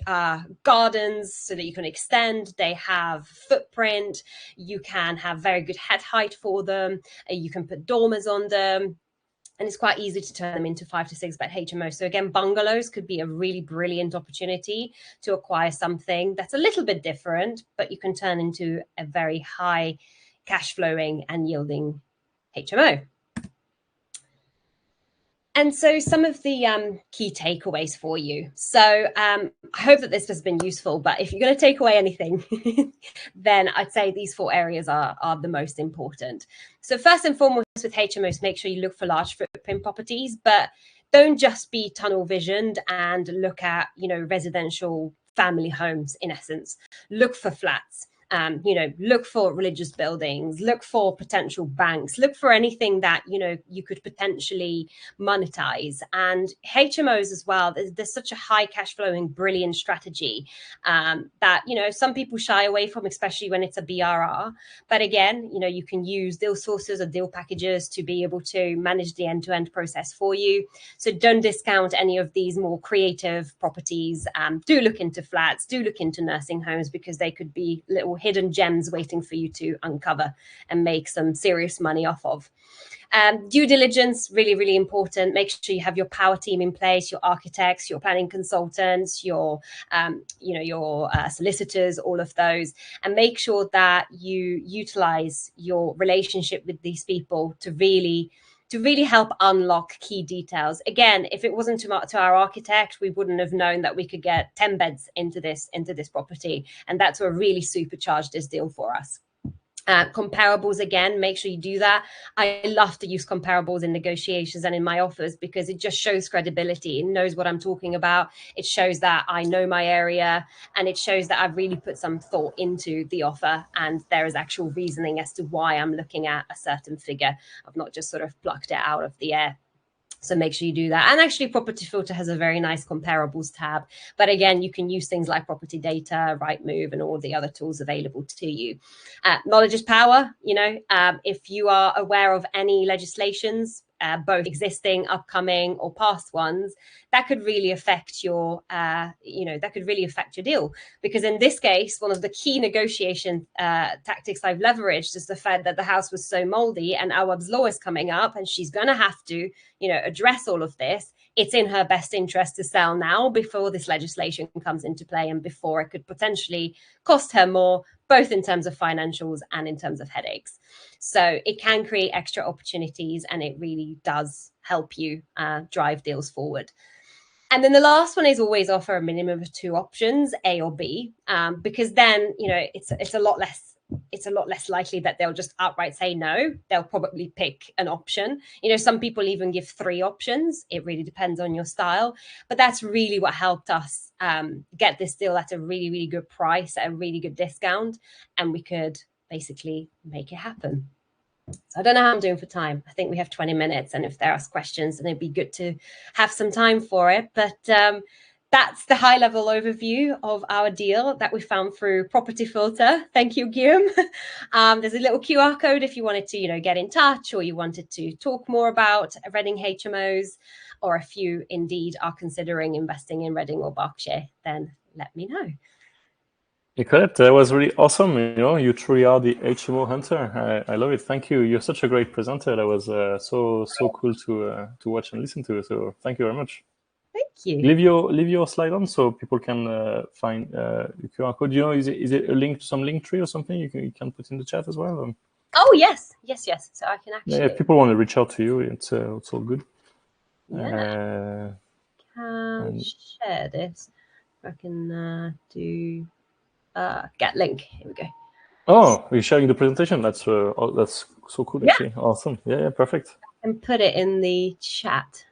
gardens so that you can extend. They have footprint. You can have very good head height for them. You can put dormers on them. And it's quite easy to turn them into 5 to 6 bed HMOs. So again, bungalows could be a really brilliant opportunity to acquire something that's a little bit different, but you can turn into a very high cash flowing and yielding HMO. And so some of the key takeaways for you. So I hope that this has been useful, but if you're going to take away anything, then I'd say these 4 areas are the most important. So first and foremost with HMOs, make sure you look for large footprint properties, but don't just be tunnel visioned and look at, residential family homes in essence. Look for flats. Look for religious buildings, look for potential banks, look for anything that, you could potentially monetize. And HMOs as well, there's such a high cash flowing, brilliant strategy that, some people shy away from, especially when it's a BRR. But again, you can use deal sources or deal packages to be able to manage the end-to-end process for you. So don't discount any of these more creative properties. Do look into flats, do look into nursing homes, because they could be little hidden gems waiting for you to uncover and make some serious money off of. Due diligence, really, really important. Make sure you have your power team in place, your architects, your planning consultants, your solicitors, all of those, and make sure that you utilize your relationship with these people to really help unlock key details. Again, if it wasn't to our architect, we wouldn't have known that we could get 10 beds into this property. And that's what really supercharged this deal for us. Comparables, again, make sure you do that. I love to use comparables in negotiations and in my offers because it just shows credibility. It knows what I'm talking about. It shows that I know my area, and it shows that I've really put some thought into the offer and there is actual reasoning as to why I'm looking at a certain figure. I've not just sort of plucked it out of the air. So make sure you do that. And actually, Property Filter has a very nice comparables tab. But again, you can use things like Property Data, Rightmove, and all the other tools available to you. Knowledge is power. If you are aware of any legislations, both existing, upcoming, or past ones, that could really affect your, deal. Because in this case, one of the key negotiation tactics I've leveraged is the fact that the house was so moldy, and Awab's law is coming up, and she's going to have to, address all of this. It's in her best interest to sell now before this legislation comes into play and before it could potentially cost her more, both in terms of financials and in terms of headaches. So it can create extra opportunities, and it really does help you drive deals forward. And then the last one is always offer a minimum of 2 options, A or B, because then, it's a lot less likely that they'll just outright say no. They'll probably pick an option. Some people even give 3 options. It really depends on your style. But that's really what helped us get this deal at a really, really good price, at a really good discount. And we could basically make it happen. So I don't know how I'm doing for time. I think we have 20 minutes. And if there are questions, then it'd be good to have some time for it. But that's the high level overview of our deal that we found through Property Filter. Thank you, Guillaume. There's a little QR code if you wanted to, get in touch, or you wanted to talk more about Reading HMOs, or if you indeed are considering investing in Reading or Berkshire, then let me know. Nikolett, that was really awesome. You truly are the HMO hunter. I love it. Thank you. You're such a great presenter. That was so cool to watch and listen to. So thank you very much. Thank you. Leave your slide on so people can find the QR code. Is it a link to some link tree or something you can put in the chat as well? Oh yes. So I can actually. Yeah, if people want to reach out to you, it's all good. Yeah. Can share this. I can do get link. Here we go. Oh, you're sharing the presentation. That's so cool. Actually, yeah. Awesome. Yeah, perfect. And put it in the chat.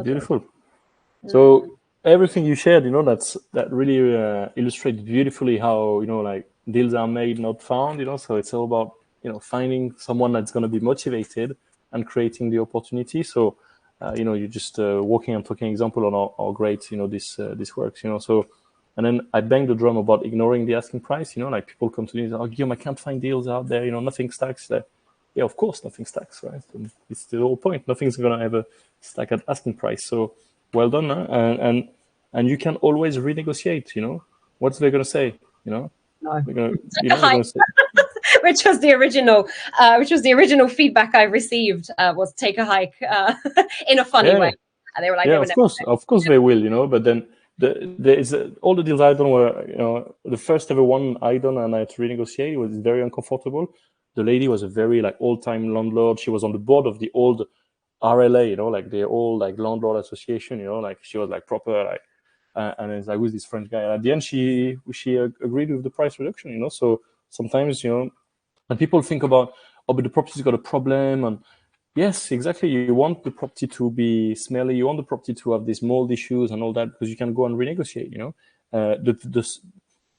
Beautiful. So everything you shared, that really illustrates beautifully how like deals are made, not found. So it's all about finding someone that's going to be motivated and creating the opportunity. So you're just walking and talking example on how great this works. So. And then I bang the drum about ignoring the asking price. Like people come to me and say, "Oh, Guillaume, I can't find deals out there. Nothing stacks." Yeah, of course, nothing stacks, right? And it's the whole point. Nothing's gonna ever stack at asking price. So, well done, huh? And you can always renegotiate. What's they gonna say? No. They're gonna say. Which was the original feedback I received. Was take a hike in a funny way, and they were like, "Yeah, of course they will." But then. There is all the deals I done were the first ever one I done and I had to renegotiate. It was very uncomfortable. The lady was a very old-time landlord. She was on the board of the old RLA, like the old landlord association. She was proper and it's who's this French guy? And at the end, she agreed with the price reduction. So sometimes and people think about but the property's got a problem and. Yes, exactly. You want the property to be smelly. You want the property to have these mold issues and all that because you can go and renegotiate.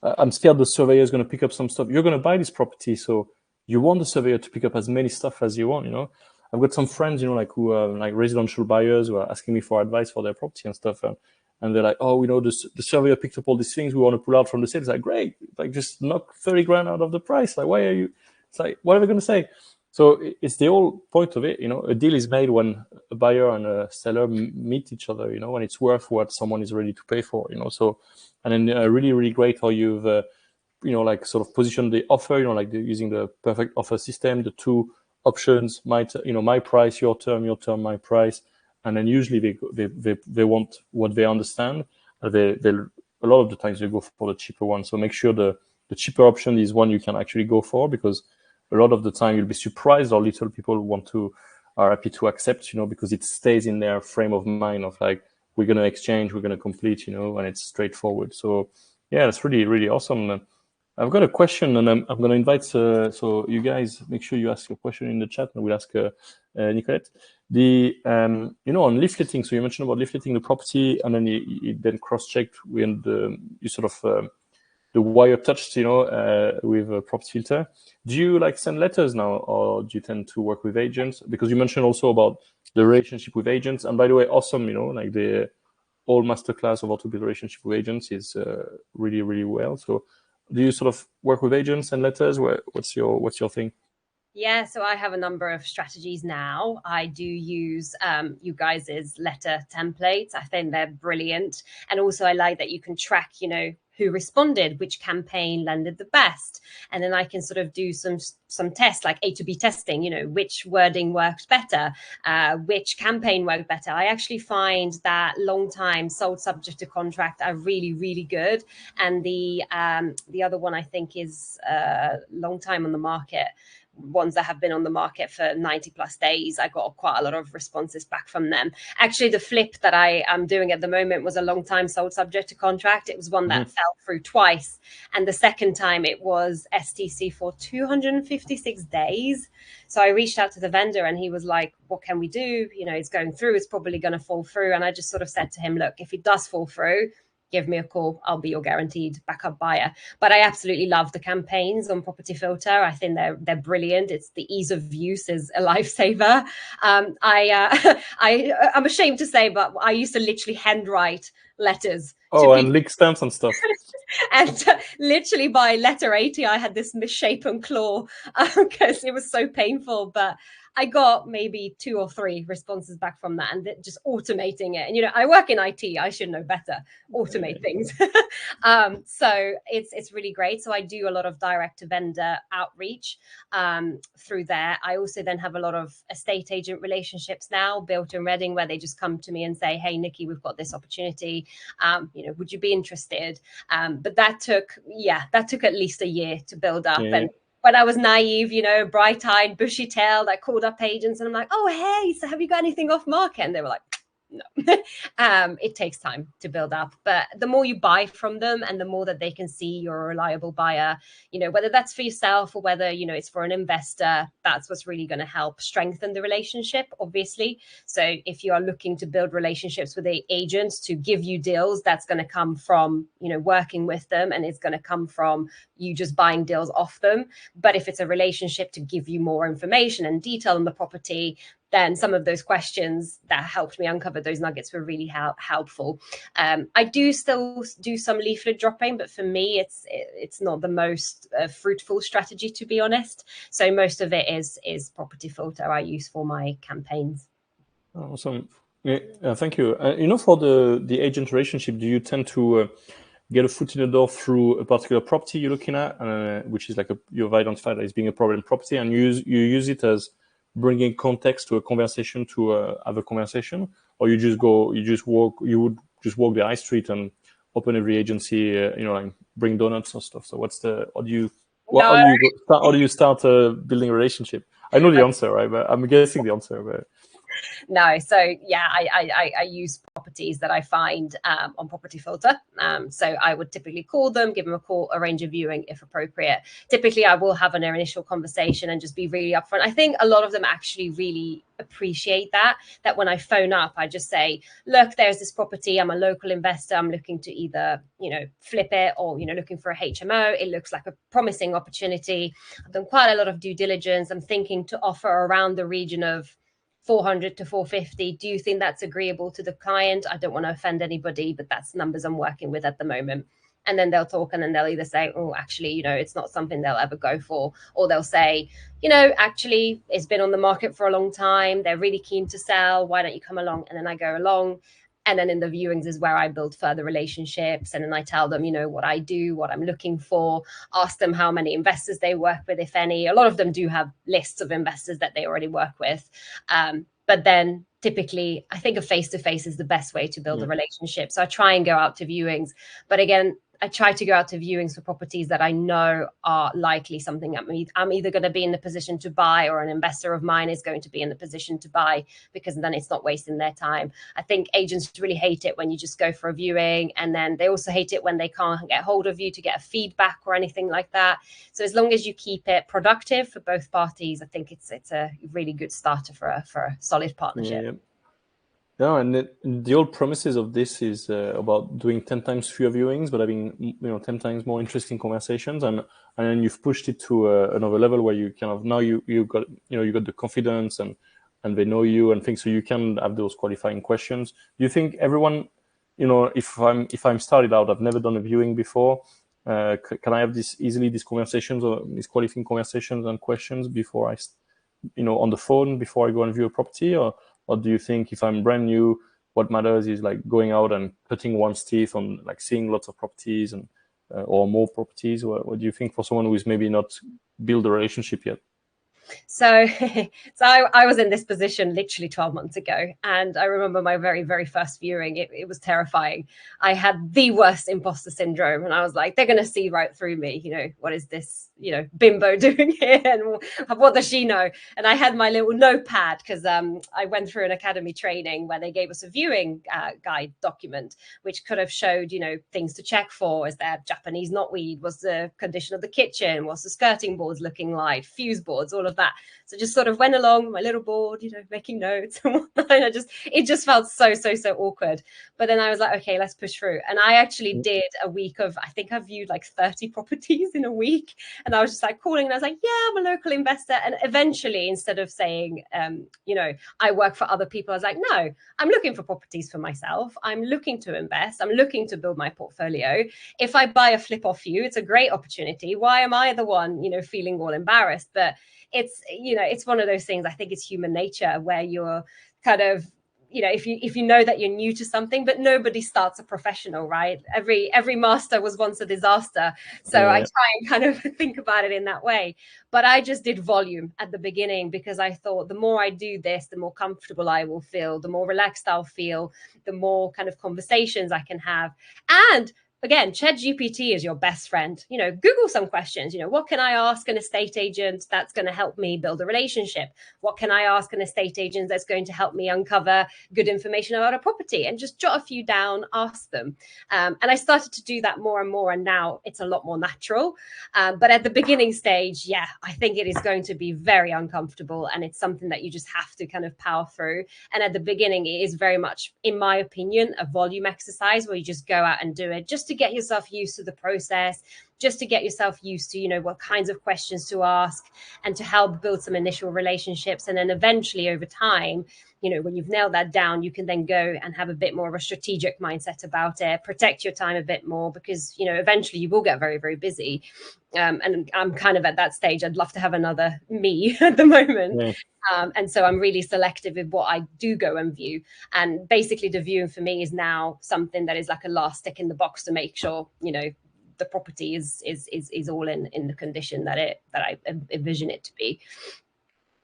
I'm scared the surveyor is going to pick up some stuff. You're going to buy this property, so you want the surveyor to pick up as many stuff as you want. I've got some friends, who are residential buyers who are asking me for advice for their property and stuff, and they're like, "Oh, the surveyor picked up all these things. We want to pull out from the sale." It's great. Just knock 30 grand out of the price. Why are you? It's what are we going to say? So it's the whole point of it, a deal is made when a buyer and a seller meet each other, when it's worth what someone is ready to pay for, So, and then really, really great how you've, sort of positioned the offer, using the perfect offer system, the two options, my price, your term, my price. And then usually they want what they understand. A lot of the times they go for the cheaper one. So make sure the cheaper option is one you can actually go for because a lot of the time you'll be surprised how little people are happy to accept, because it stays in their frame of mind of we're going to exchange, we're going to complete, and it's straightforward. So yeah, that's really, really awesome. I've got a question and I'm going to invite, so you guys make sure you ask your question in the chat and we'll ask Nikolett. On leafleting, so you mentioned about leafleting the property and then you then cross-checked when you sort of, the wire touched, with a property filter. Do you send letters now, or do you tend to work with agents? Because you mentioned also about the relationship with agents. And by the way, awesome, the whole masterclass of how to build a relationship with agents is really, really well. So, do you sort of work with agents and letters? What's your thing? Yeah, so I have a number of strategies now. I do use you guys' letter templates. I think they're brilliant. And also I like that you can track, who responded, which campaign landed the best. And then I can sort of do some tests like A to B testing, which wording worked better, which campaign worked better. I actually find that long time sold subject to contract are really, really good. And the other one I think is long time on the market. Ones that have been on the market for 90 plus days. I got quite a lot of responses back from them. Actually, the flip that I am doing at the moment was a long time sold subject to contract. It was one that fell through twice. And the second time it was STC for 256 days. So I reached out to the vendor and he was like, what can we do? It's going through, it's probably going to fall through. And I just sort of said to him, look, if it does fall through, give me a call. I'll be your guaranteed backup buyer. But I absolutely love the campaigns on Property Filter. I think they're brilliant. It's the ease of use is a lifesaver. I'm ashamed to say, but I used to literally handwrite letters. Oh, and lick stamps and stuff. And literally by letter 80, I had this misshapen claw because it was so painful. But I got maybe 2 or 3 responses back from that, and just automating it. And, you know, I work in IT. I should know better. Automate things. So it's really great. So I do a lot of direct to vendor outreach through there. I also then have a lot of estate agent relationships now built in Reading, where they just come to me and say, hey, Nikki, we've got this opportunity. You know, would you be interested? But that took at least a year to build up. Yeah. And when I was naive, you know, bright-eyed, bushy-tailed, I called up agents and I'm like, oh, hey, so have you got anything off market? And they were like, no. It takes time to build up, but the more you buy from them and the more that they can see you're a reliable buyer, you know, whether that's for yourself or whether, you know, it's for an investor, that's what's really going to help strengthen the relationship, obviously. So if you are looking to build relationships with the agents to give you deals, that's going to come from, you know, working with them, and it's going to come from you just buying deals off them. But if it's a relationship to give you more information and detail on the property, then some of those questions that helped me uncover those nuggets were really helpful. I do still do some leaflet dropping, but for me, it's not the most fruitful strategy, to be honest. So most of it is Property Filter I use for my campaigns. Awesome. Yeah, thank you. You know, for the agent relationship, do you tend to get a foot in the door through a particular property you're looking at, which is like you've identified as being a problem property, and you use it as bringing context to a conversation to have a conversation, or you would just walk the high street and open every agency, you know, like bring donuts or stuff. So how do you start building a relationship? I know the answer, right? But I'm guessing the answer. But no, so yeah, I use properties that I find on Property Filter. So I would typically call them, give them a call, arrange a viewing if appropriate. Typically, I will have an initial conversation and just be really upfront. I think a lot of them actually really appreciate that when I phone up, I just say, look, there's this property. I'm a local investor. I'm looking to either, you know, flip it or, you know, looking for a HMO. It looks like a promising opportunity. I've done quite a lot of due diligence. I'm thinking to offer around the region of 400 to 450. Do you think that's agreeable to the client? I don't want to offend anybody, but that's numbers I'm working with at the moment. And then they'll talk, and then they'll either say, oh, actually, you know, it's not something they'll ever go for. Or they'll say, you know, actually, it's been on the market for a long time. They're really keen to sell. Why don't you come along? And then I go along. And then in the viewings is where I build further relationships. And then I tell them, you know, what I do, what I'm looking for, ask them how many investors they work with, if any. A lot of them do have lists of investors that they already work with. But then typically, I think a face-to-face is the best way to build a relationship. So I try and go out to viewings. But again, I try to go out to viewings for properties that I know are likely something I'm either going to be in the position to buy, or an investor of mine is going to be in the position to buy, because then it's not wasting their time. I think agents really hate it when you just go for a viewing, and then they also hate it when they can't get hold of you to get a feedback or anything like that. So as long as you keep it productive for both parties, I think it's a really good starter for a solid partnership. Yeah. No, and the old promises of this is about doing 10 times fewer viewings, but having, you know, 10 times more interesting conversations, and then you've pushed it to another level where you kind of now you got the confidence and they know you and things, so you can have those qualifying questions. Do you think everyone, you know, if I'm started out, I've never done a viewing before, can I have these conversations or these qualifying conversations and questions before I, you know, on the phone before I go and view a property, or do you think if I'm brand new, what matters is like going out and cutting one's teeth on like seeing lots of properties and or more properties? What do you think for someone who is maybe not built a relationship yet? So I was in this position literally 12 months ago. And I remember my very, very first viewing. It was terrifying. I had the worst imposter syndrome. And I was like, they're going to see right through me. You know, what is this, you know, bimbo doing here? And what does she know? And I had my little notepad because I went through an academy training where they gave us a viewing guide document, which could have showed, you know, things to check for. Is there Japanese knotweed? What's the condition of the kitchen? What's the skirting boards looking like? Fuse boards, all of of that. So just sort of went along with my little board, making notes and whatnot. And it just felt so awkward. But then I was like, okay, let's push through. And I actually did a week of, I think I viewed like 30 properties in a week. And I was just like calling and I was like, yeah, I'm a local investor. And eventually, instead of saying, I work for other people, I was like, no, I'm looking for properties for myself. I'm looking to invest. I'm looking to build my portfolio. If I buy a flip off you, it's a great opportunity. Why am I the one, feeling all embarrassed? But it's one of those things. I think it's human nature where you're kind of, if you know that you're new to something, but nobody starts a professional, right? Every master was once a disaster. So I try and kind of think about it in that way. But I just did volume at the beginning because I thought the more I do this, the more comfortable I will feel, the more relaxed I'll feel, the more kind of conversations I can have. And again, ChatGPT is your best friend. Google some questions. What can I ask an estate agent that's going to help me build a relationship? What can I ask an estate agent that's going to help me uncover good information about a property? And just jot a few down, ask them. And I started to do that more and more. And now it's a lot more natural. But at the beginning stage, I think it is going to be very uncomfortable. And it's something that you just have to kind of power through. And at the beginning, it is very much, in my opinion, a volume exercise where you just go out and do it just to get yourself used to the process, just to get yourself used to, what kinds of questions to ask and to help build some initial relationships. And then eventually over time, when you've nailed that down, you can then go and have a bit more of a strategic mindset about it, protect your time a bit more because, eventually you will get very, very busy. And I'm kind of at that stage. I'd love to have another me at the moment. Yeah. And so I'm really selective with what I do go and view. And basically the viewing for me is now something that is like a last tick in the box to make sure, the property is all in the condition that I envision it to be.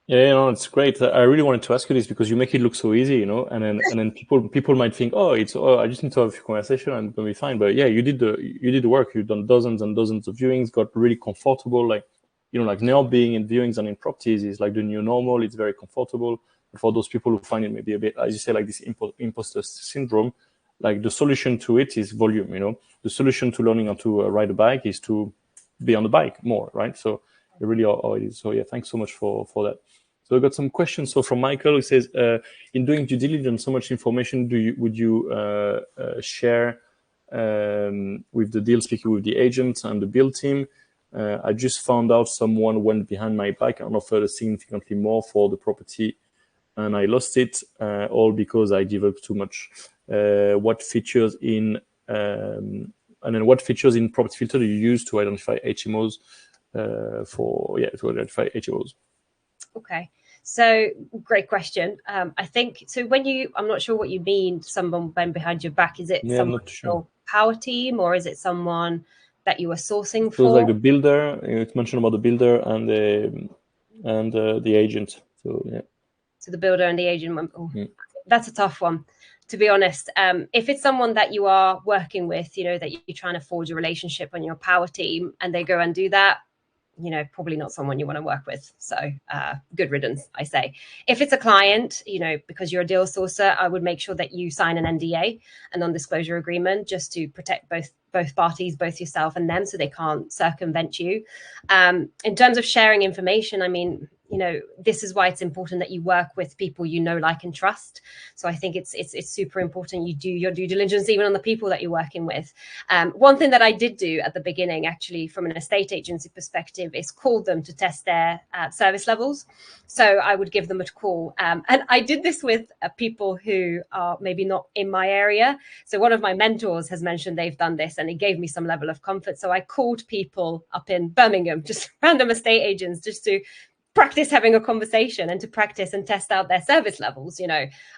Yeah, it's great. I really wanted to ask you this because you make it look so easy, and then people might think, I just need to have a conversation and it'll be fine. But yeah, you did the work. You've done dozens and dozens of viewings, got really comfortable. Like now being in viewings and in properties is like the new normal. It's very comfortable. But for those people who find it maybe a bit, as you say, like this imposter syndrome, like the solution to it is volume. The solution to learning how to ride a bike is to be on the bike more, right? So it really all it is. So yeah, thanks so much for that. So I got some questions. So from Michael, who says, in doing due diligence, so much information would you share with the deal speaker, with the agent and the build team? I just found out someone went behind my back and offered significantly more for the property, and I lost it all because I divulged too much. What features in Property Filter do you use to identify HMOs? To identify HMOs. Okay, so great question. I think so. I'm not sure what you mean. Someone went behind your back. Is it someone from your power team, or is it someone that you were sourcing for? So it's like the builder. It's mentioned about the builder and the agent. So yeah. So the builder and the agent. That's a tough one, to be honest. If it's someone that you are working with, that you're trying to forge a relationship on your power team, and they go and do that, probably not someone you want to work with. So good riddance, I say. If it's a client, because you're a deal sourcer, I would make sure that you sign an NDA, a non-disclosure agreement, just to protect both parties, both yourself and them, so they can't circumvent you. In terms of sharing information, I mean, this is why it's important that you work with people like and trust. So I think it's super important you do your due diligence even on the people that you're working with. One thing that I did do at the beginning, actually, from an estate agency perspective, is call them to test their service levels. So I would give them a call. And I did this with people who are maybe not in my area. So one of my mentors has mentioned they've done this, and it gave me some level of comfort. So I called people up in Birmingham, just random estate agents, just to practice having a conversation and to practice and test out their service levels.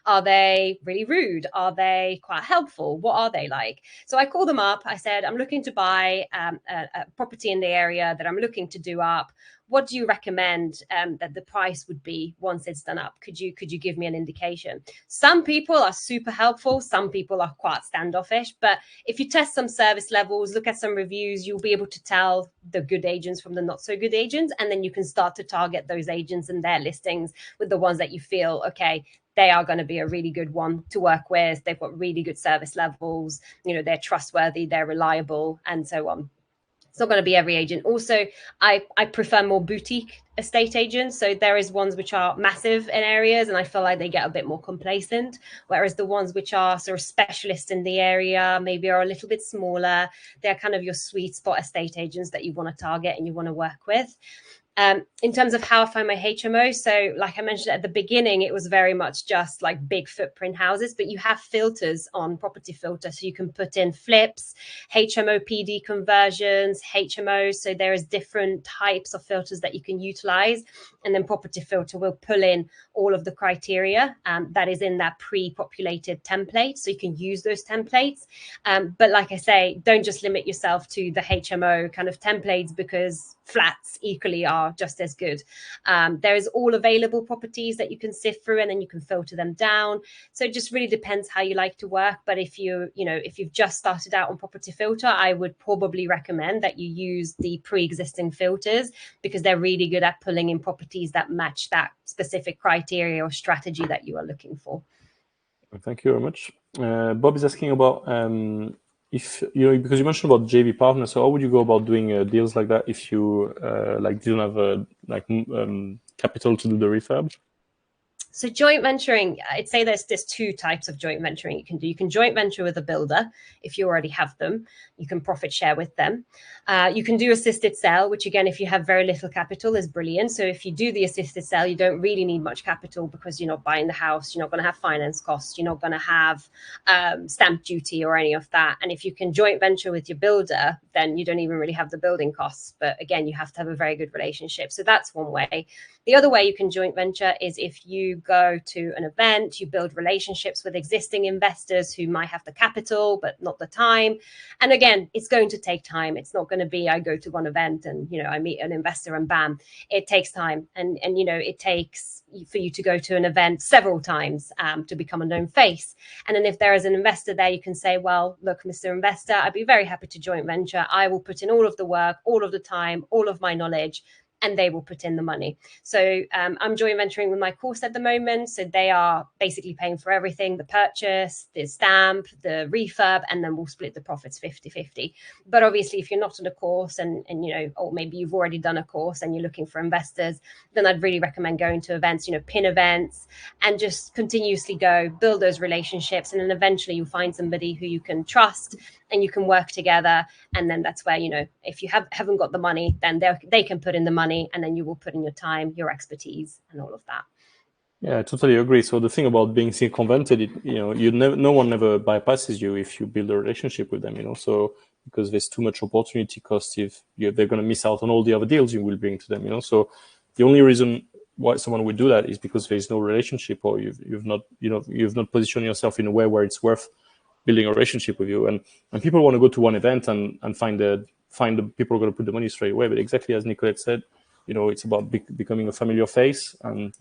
Are they really rude? Are they quite helpful? What are they like? So I called them up. I said, I'm looking to buy a property in the area that I'm looking to do up. What do you recommend that the price would be once it's done up? Could you give me an indication? Some people are super helpful. Some people are quite standoffish. But if you test some service levels, look at some reviews, you'll be able to tell the good agents from the not so good agents. And then you can start to target those agents and their listings with the ones that you feel, okay, they are going to be a really good one to work with. They've got really good service levels. They're trustworthy, they're reliable, and so on. It's not going to be every agent. Also, I prefer more boutique estate agents. So there is ones which are massive in areas, and I feel like they get a bit more complacent, whereas the ones which are sort of specialists in the area, maybe are a little bit smaller, they're kind of your sweet spot estate agents that you want to target and you want to work with. In terms of how I find my HMO, so like I mentioned at the beginning, it was very much just like big footprint houses, but you have filters on Property Filter. So you can put in flips, HMO PD conversions, HMOs. So there is different types of filters that you can utilize. And then Property Filter will pull in all of the criteria that is in that pre-populated template. So you can use those templates. But like I say, don't just limit yourself to the HMO kind of templates, because flats equally are just as good. There is all available properties that you can sift through, and then you can filter them down. So it just really depends how you like to work. But if you've just started out on Property Filter, I would probably recommend that you use the pre-existing filters, because they're really good at pulling in properties that match that specific criteria or strategy that you are looking for. Thank you very much. Bob is asking about if because you mentioned about JV partners. So how would you go about doing deals like that if you didn't have capital to do the refurb? So joint venturing, I'd say there's two types of joint venturing you can do. You can joint venture with a builder if you already have them. You can profit share with them. You can do assisted sale, which again, if you have very little capital, is brilliant. So if you do the assisted sale, you don't really need much capital, because you're not buying the house, you're not going to have finance costs, you're not going to have stamp duty or any of that. And if you can joint venture with your builder, then you don't even really have the building costs. But again, you have to have a very good relationship. So that's one way. The other way you can joint venture is if you go to an event, you build relationships with existing investors who might have the capital but not the time. And again, it's going to take time. It's not going to be I go to one event and I meet an investor and bam. It takes time, and it takes for you to go to an event several times to become a known face. And then if there is an investor there, you can say, well, look, Mr. Investor, I'd be very happy to joint venture. I will put in all of the work, all of the time, all of my knowledge, and they will put in the money. So I'm joint venturing with my course at the moment. So they are basically paying for everything, the purchase, the stamp, the refurb, and then we'll split the profits 50-50. But obviously, if you're not on a course and or maybe you've already done a course and you're looking for investors, then I'd really recommend going to events, pin events, and just continuously go, build those relationships. And then eventually you'll find somebody who you can trust and you can work together. And then that's where, if you haven't got the money, then they can put in the money, and then you will put in your time, your expertise, and all of that. Yeah, I totally agree. So the thing about being circumvented, no one ever bypasses you if you build a relationship with them, so because there's too much opportunity cost if they're going to miss out on all the other deals you will bring to them, so the only reason why someone would do that is because there's no relationship, or you've not positioned yourself in a way where it's worth building a relationship with you. And people want to go to one event and find the people who are going to put the money straight away. But exactly as Nikolett said, it's about becoming a familiar face and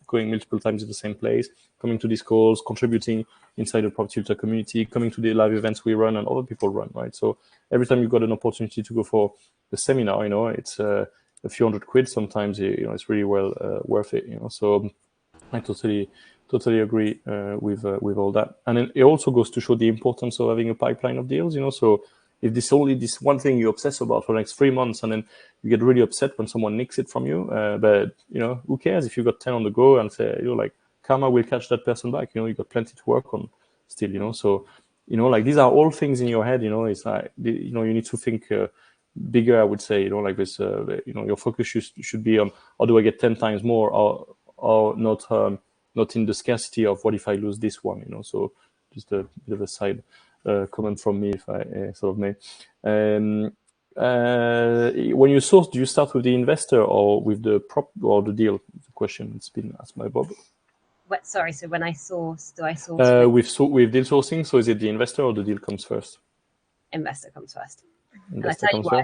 going multiple times to the same place, coming to these calls, contributing inside the Property Filter community, coming to the live events we run and other people run, right? So every time you've got an opportunity to go for the seminar, it's a few £100 sometimes, it's really well worth it, So I totally agree with all that. And then it also goes to show the importance of having a pipeline of deals, So if this only this one thing you obsess about for the next 3 months, and then you get really upset when someone nicks it from you, but who cares if you've got 10 on the go and say, karma will catch that person back. You've got plenty to work on still, So, these are all things in your head, It's like, you need to think bigger, I would say, like this, your focus should be on how do I get 10 times more, or not in the scarcity of what if I lose this one, So just a bit of a side comment from me, if I sort of may. When you source, do you start with the investor or with the prop or the deal? The question has been asked by Bob. Sorry, so when I source, do I source? With deal sourcing, so is it the investor or the deal comes first? Investor comes first. Investor and I tell you why.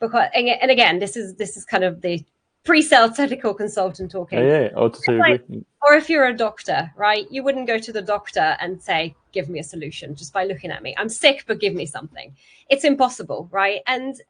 Because, and again, this is kind of the pre-sale technical consultant talking. Yeah, I totally agree. Or if you're a doctor, right? You wouldn't go to the doctor and say, give me a solution just by looking at me. I'm sick, but give me something. It's impossible, right? And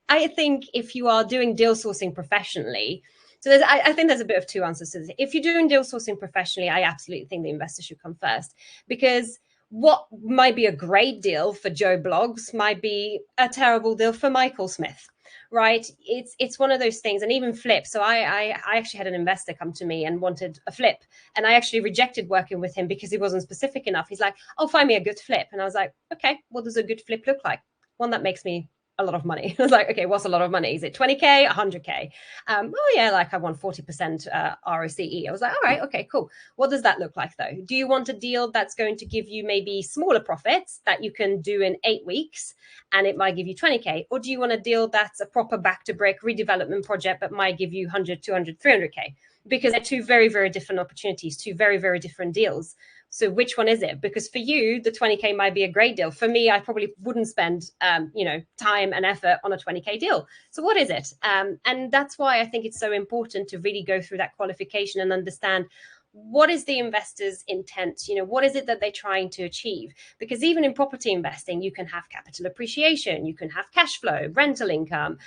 I think if you are doing deal sourcing professionally, so I think there's a bit of two answers to this. If you're doing deal sourcing professionally, I absolutely think the investor should come first, because what might be a great deal for Joe Bloggs might be a terrible deal for Michael Smith, right? It's one of those things. And even flip. So I actually had an investor come to me and wanted a flip, and I actually rejected working with him because he wasn't specific enough. He's like, "Oh, find me a good flip," and I was like, "Okay, what does a good flip look like? One that makes me a lot of money." I was like, "Okay, what's a lot of money? Is it 20K, 100K?" Oh yeah, like I want 40% ROCE. I was like, all right, okay, cool. What does that look like though? Do you want a deal that's going to give you maybe smaller profits that you can do in 8 weeks and it might give you 20K? Or do you want a deal that's a proper back to brick redevelopment project but might give you 100, 200, 300K? Because they're two very, very different opportunities, two very, very different deals. So which one is it? Because for you, the 20K might be a great deal. For me, I probably wouldn't spend, time and effort on a 20K deal. So what is it? And that's why I think it's so important to really go through that qualification and understand what is the investor's intent. What is it that they're trying to achieve? Because even in property investing, you can have capital appreciation, you can have cash flow, rental income,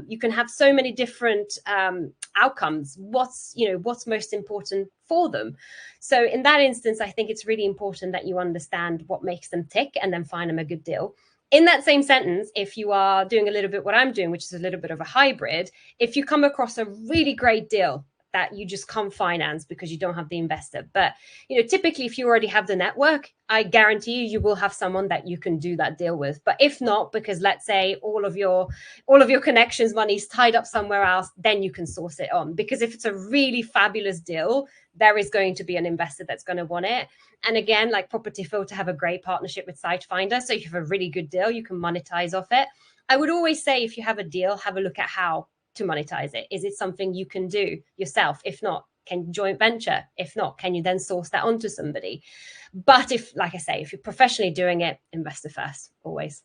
you can have so many different outcomes. What's most important for them? So in that instance, I think it's really important that you understand what makes them tick and then find them a good deal. In that same sentence, if you are doing a little bit what I'm doing, which is a little bit of a hybrid, if you come across a really great deal that you just can't finance because you don't have the investor. But typically, if you already have the network, I guarantee you will have someone that you can do that deal with. But if not, because let's say all of your connections money is tied up somewhere else, then you can source it on. Because if it's a really fabulous deal, there is going to be an investor that's going to want it. And again, like Property Filter have a great partnership with SiteFinder. So if you have a really good deal, you can monetize off it. I would always say, if you have a deal, have a look at how to monetize it. Is it something you can do yourself? If not, can you joint venture? If not, can you then source that onto somebody? But if, like I say, if you're professionally doing it, investor first, always.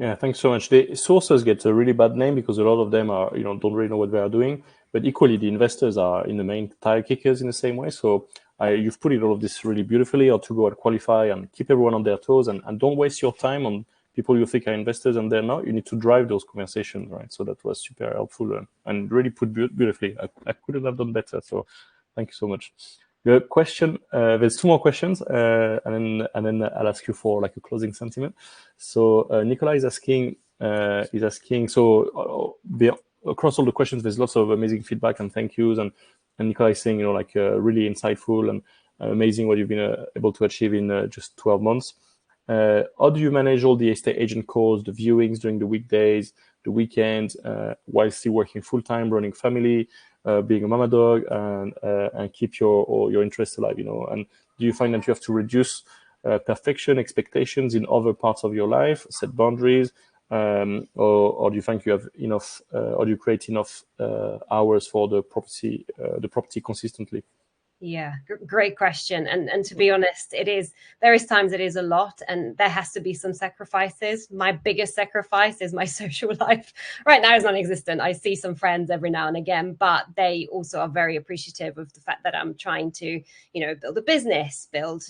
Yeah, thanks so much. The sources get a really bad name because a lot of them are, don't really know what they are doing. But equally, the investors are in the main tire kickers in the same way. So you've put it all of this really beautifully, how to go and qualify and keep everyone on their toes, and don't waste your time on people you think are investors and they're not. You need to drive those conversations, right? So that was super helpful and really put beautifully. I couldn't have done better. So thank you so much. The question, there's 2 more questions, and then I'll ask you for like a closing sentiment. So Nikolai is asking, across all the questions, there's lots of amazing feedback and thank yous, and Nikolai is saying, really insightful and amazing what you've been able to achieve in just 12 months. How do you manage all the estate agent calls, the viewings during the weekdays, the weekends, while still working full-time, running family, being a mama dog, and keep your interests alive, And do you find that you have to reduce perfection expectations in other parts of your life, set boundaries, or do you think you have enough, or do you create enough hours for the property consistently? Yeah, great question. And to be honest, there is times it is a lot, and there has to be some sacrifices. My biggest sacrifice is my social life. Right now is non-existent. I see some friends every now and again, but they also are very appreciative of the fact that I'm trying to, build a business, build,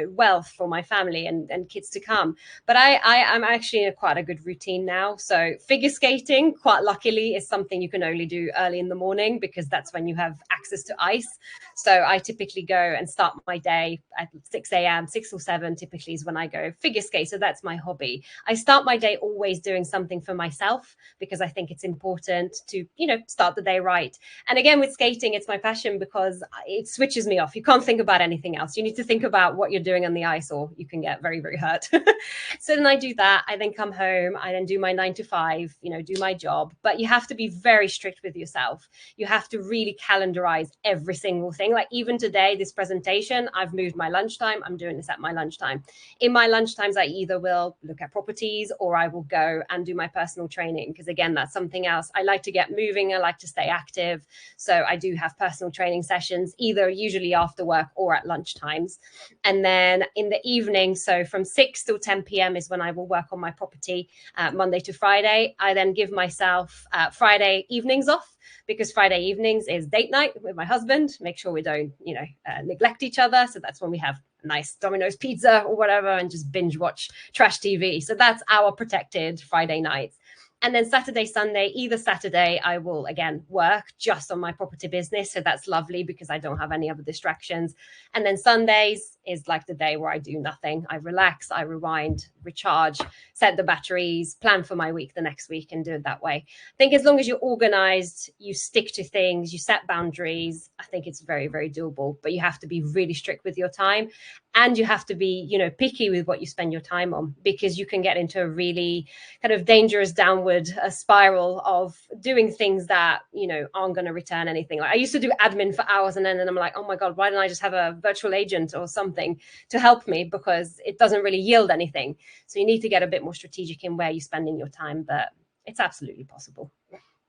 wealth for my family and kids to come. But I'm actually in quite a good routine now. So figure skating, quite luckily, is something you can only do early in the morning because that's when you have access to ice. So I typically go and start my day at 6 a.m., 6 or 7 typically is when I go figure skate. So that's my hobby. I start my day always doing something for myself because I think it's important to, start the day right. And again, with skating, it's my passion because it switches me off. You can't think about anything else. You need to think about what you're doing on the ice or you can get very, very hurt. So then I do that. I then come home. I then do my 9 to 5, do my job. But you have to be very strict with yourself. You have to really calendarize every single thing. Like even today, this presentation, I've moved my lunchtime. I'm doing this at my lunchtime. In my lunchtimes, I either will look at properties or I will go and do my personal training. Because again, that's something else. I like to get moving. I like to stay active. So I do have personal training sessions, either usually after work or at lunchtimes. And then in the evening, so from 6 till 10 p.m. is when I will work on my property, Monday to Friday. I then give myself Friday evenings off, because Friday evenings is date night with my husband. Make sure we don't, neglect each other. So that's when we have a nice Domino's pizza or whatever and just binge watch trash TV. So that's our protected Friday nights. And then Saturday, Sunday, either Saturday, I will, again, work just on my property business. So that's lovely because I don't have any other distractions. And then Sundays, is like the day where I do nothing. I relax, I rewind, recharge, set the batteries, plan for my week the next week, and do it that way. I think as long as you're organized, you stick to things, you set boundaries, I think it's very, very doable. But you have to be really strict with your time, and you have to be, you know, picky with what you spend your time on, because you can get into a really kind of dangerous downward spiral of doing things that, you know, aren't going to return anything. Like I used to do admin for hours, and then I'm like, oh my God, why don't I just have a virtual agent or something to help me, because it doesn't really yield anything. So you need to get a bit more strategic in where you're spending your time, but it's absolutely possible.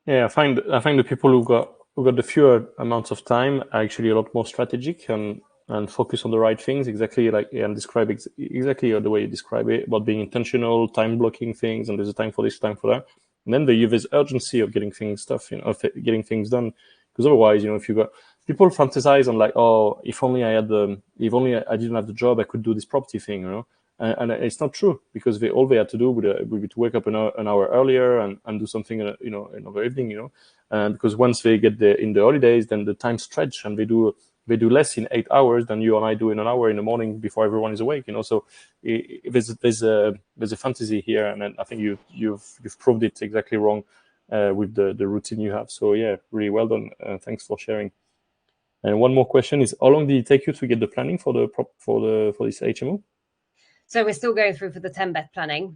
Yeah, I find the people who got the fewer amounts of time are actually a lot more strategic and focus on the right things, exactly like and describe exactly the way you describe it, about being intentional, time blocking things, and there's a time for this, time for that. And then you have this urgency of getting things getting things done. Because otherwise, you know, if you got people fantasize on like, oh, if only I I didn't have the job, I could do this property thing, you know. And it's not true, because all they had to do would be to wake up an hour earlier and do something, you know, another evening, you know. Because once they get in the holidays, then the time stretch, and they do less in 8 hours than you and I do in an hour in the morning before everyone is awake, you know. So there's a fantasy here, and I think you've proved it exactly wrong with the routine you have. So yeah, really well done. Thanks for sharing. And one more question is, how long did it take you to get the planning for this HMO? So we're still going through for the 10-bed planning.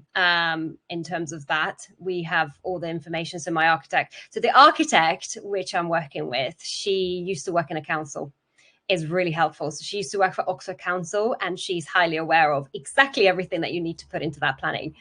In terms of that, we have all the information. So my architect, the architect, which I'm working with, she used to work in a council, is really helpful. So she used to work for Oxford Council, and she's highly aware of exactly everything that you need to put into that planning.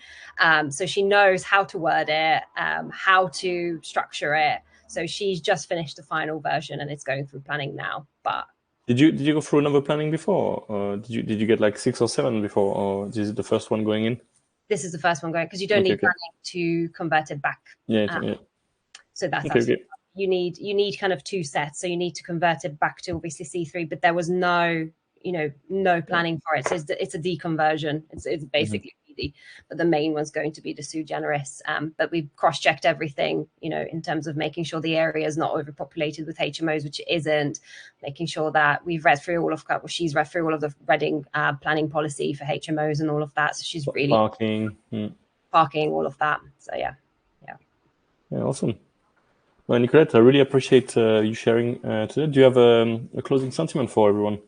So she knows how to word it, how to structure it. So she's just finished the final version, and it's going through planning now. But did you go through another planning before, or did you get like 6 or 7 before, or is it the first one going in? This is the first one going, because you don't need planning to convert it back. Yeah. So that's absolutely. You need kind of 2 sets. So you need to convert it back to obviously C3, but there was no planning for it. So it's a deconversion. It's basically PD, but the main one's going to be the sui generis. But we've cross-checked everything, you know, in terms of making sure the area is not overpopulated with HMOs, which it isn't, making sure that we've read through she's read through all of the Reading planning policy for HMOs and all of that. So she's really parking, all of that. So yeah, awesome. Well, Nikolett, I really appreciate you sharing today. Do you have a closing sentiment for everyone?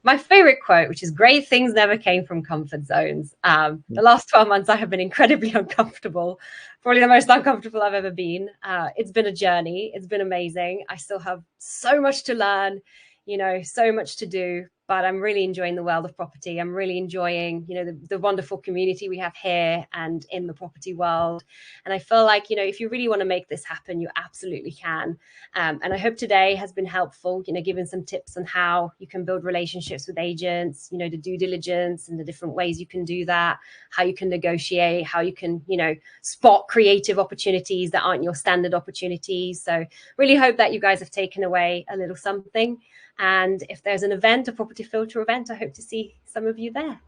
My favorite quote, which is, great things never came from comfort zones. The last 12 months, I have been incredibly uncomfortable, probably the most uncomfortable I've ever been. It's been a journey. It's been amazing. I still have so much to learn, you know, so much to do, but I'm really enjoying the world of property. I'm really enjoying, you know, the wonderful community we have here and in the property world. And I feel like, you know, if you really want to make this happen, you absolutely can. And I hope today has been helpful, you know, giving some tips on how you can build relationships with agents, you know, the due diligence and the different ways you can do that, how you can negotiate, how you can, you know, spot creative opportunities that aren't your standard opportunities. So really hope that you guys have taken away a little something. And if there's an event, a property filter event, I hope to see some of you there.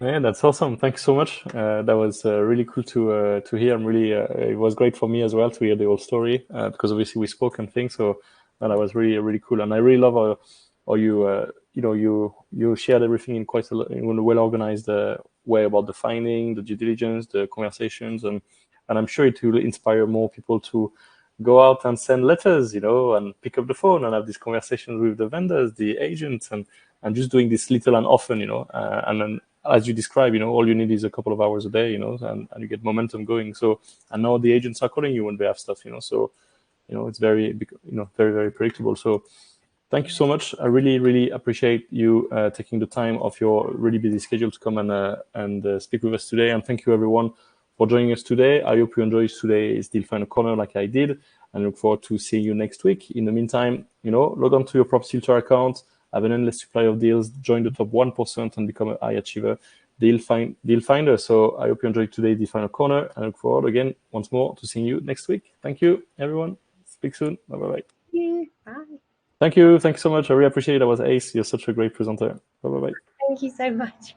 Yeah, that's awesome. Thanks so much. That was really cool to hear. I'm really, it was great for me as well to hear the whole story, because obviously we spoke and things. So that was really, really cool. And I really love how you, you shared everything in quite in a well-organized way about the finding, the due diligence, the conversations, and I'm sure it will inspire more people to go out and send letters, you know, and pick up the phone and have these conversations with the vendors, the agents, and just doing this little and often, you know, and then as you describe, you know, all you need is a couple of hours a day, you know, and you get momentum going. So, and now the agents are calling you when they have stuff, you know, so, you know, it's very, very, very predictable. So thank you so much. I really, really appreciate you taking the time of your really busy schedule to come and speak with us today. And thank you everyone for joining us today. I hope you enjoyed today's Deal Finder Corner like I did, and look forward to seeing you next week. In the meantime, you know, log on to your Property Filter account, have an endless supply of deals, join the top 1% and become a high achiever deal finder. So I hope you enjoyed today's Deal Finder Corner, and look forward again once more to seeing you next week. Thank you, everyone. Speak soon. Bye-bye. Bye. Thank you. Thank you so much. I really appreciate it. That was Ace. You're such a great presenter. Bye-bye. Thank you so much.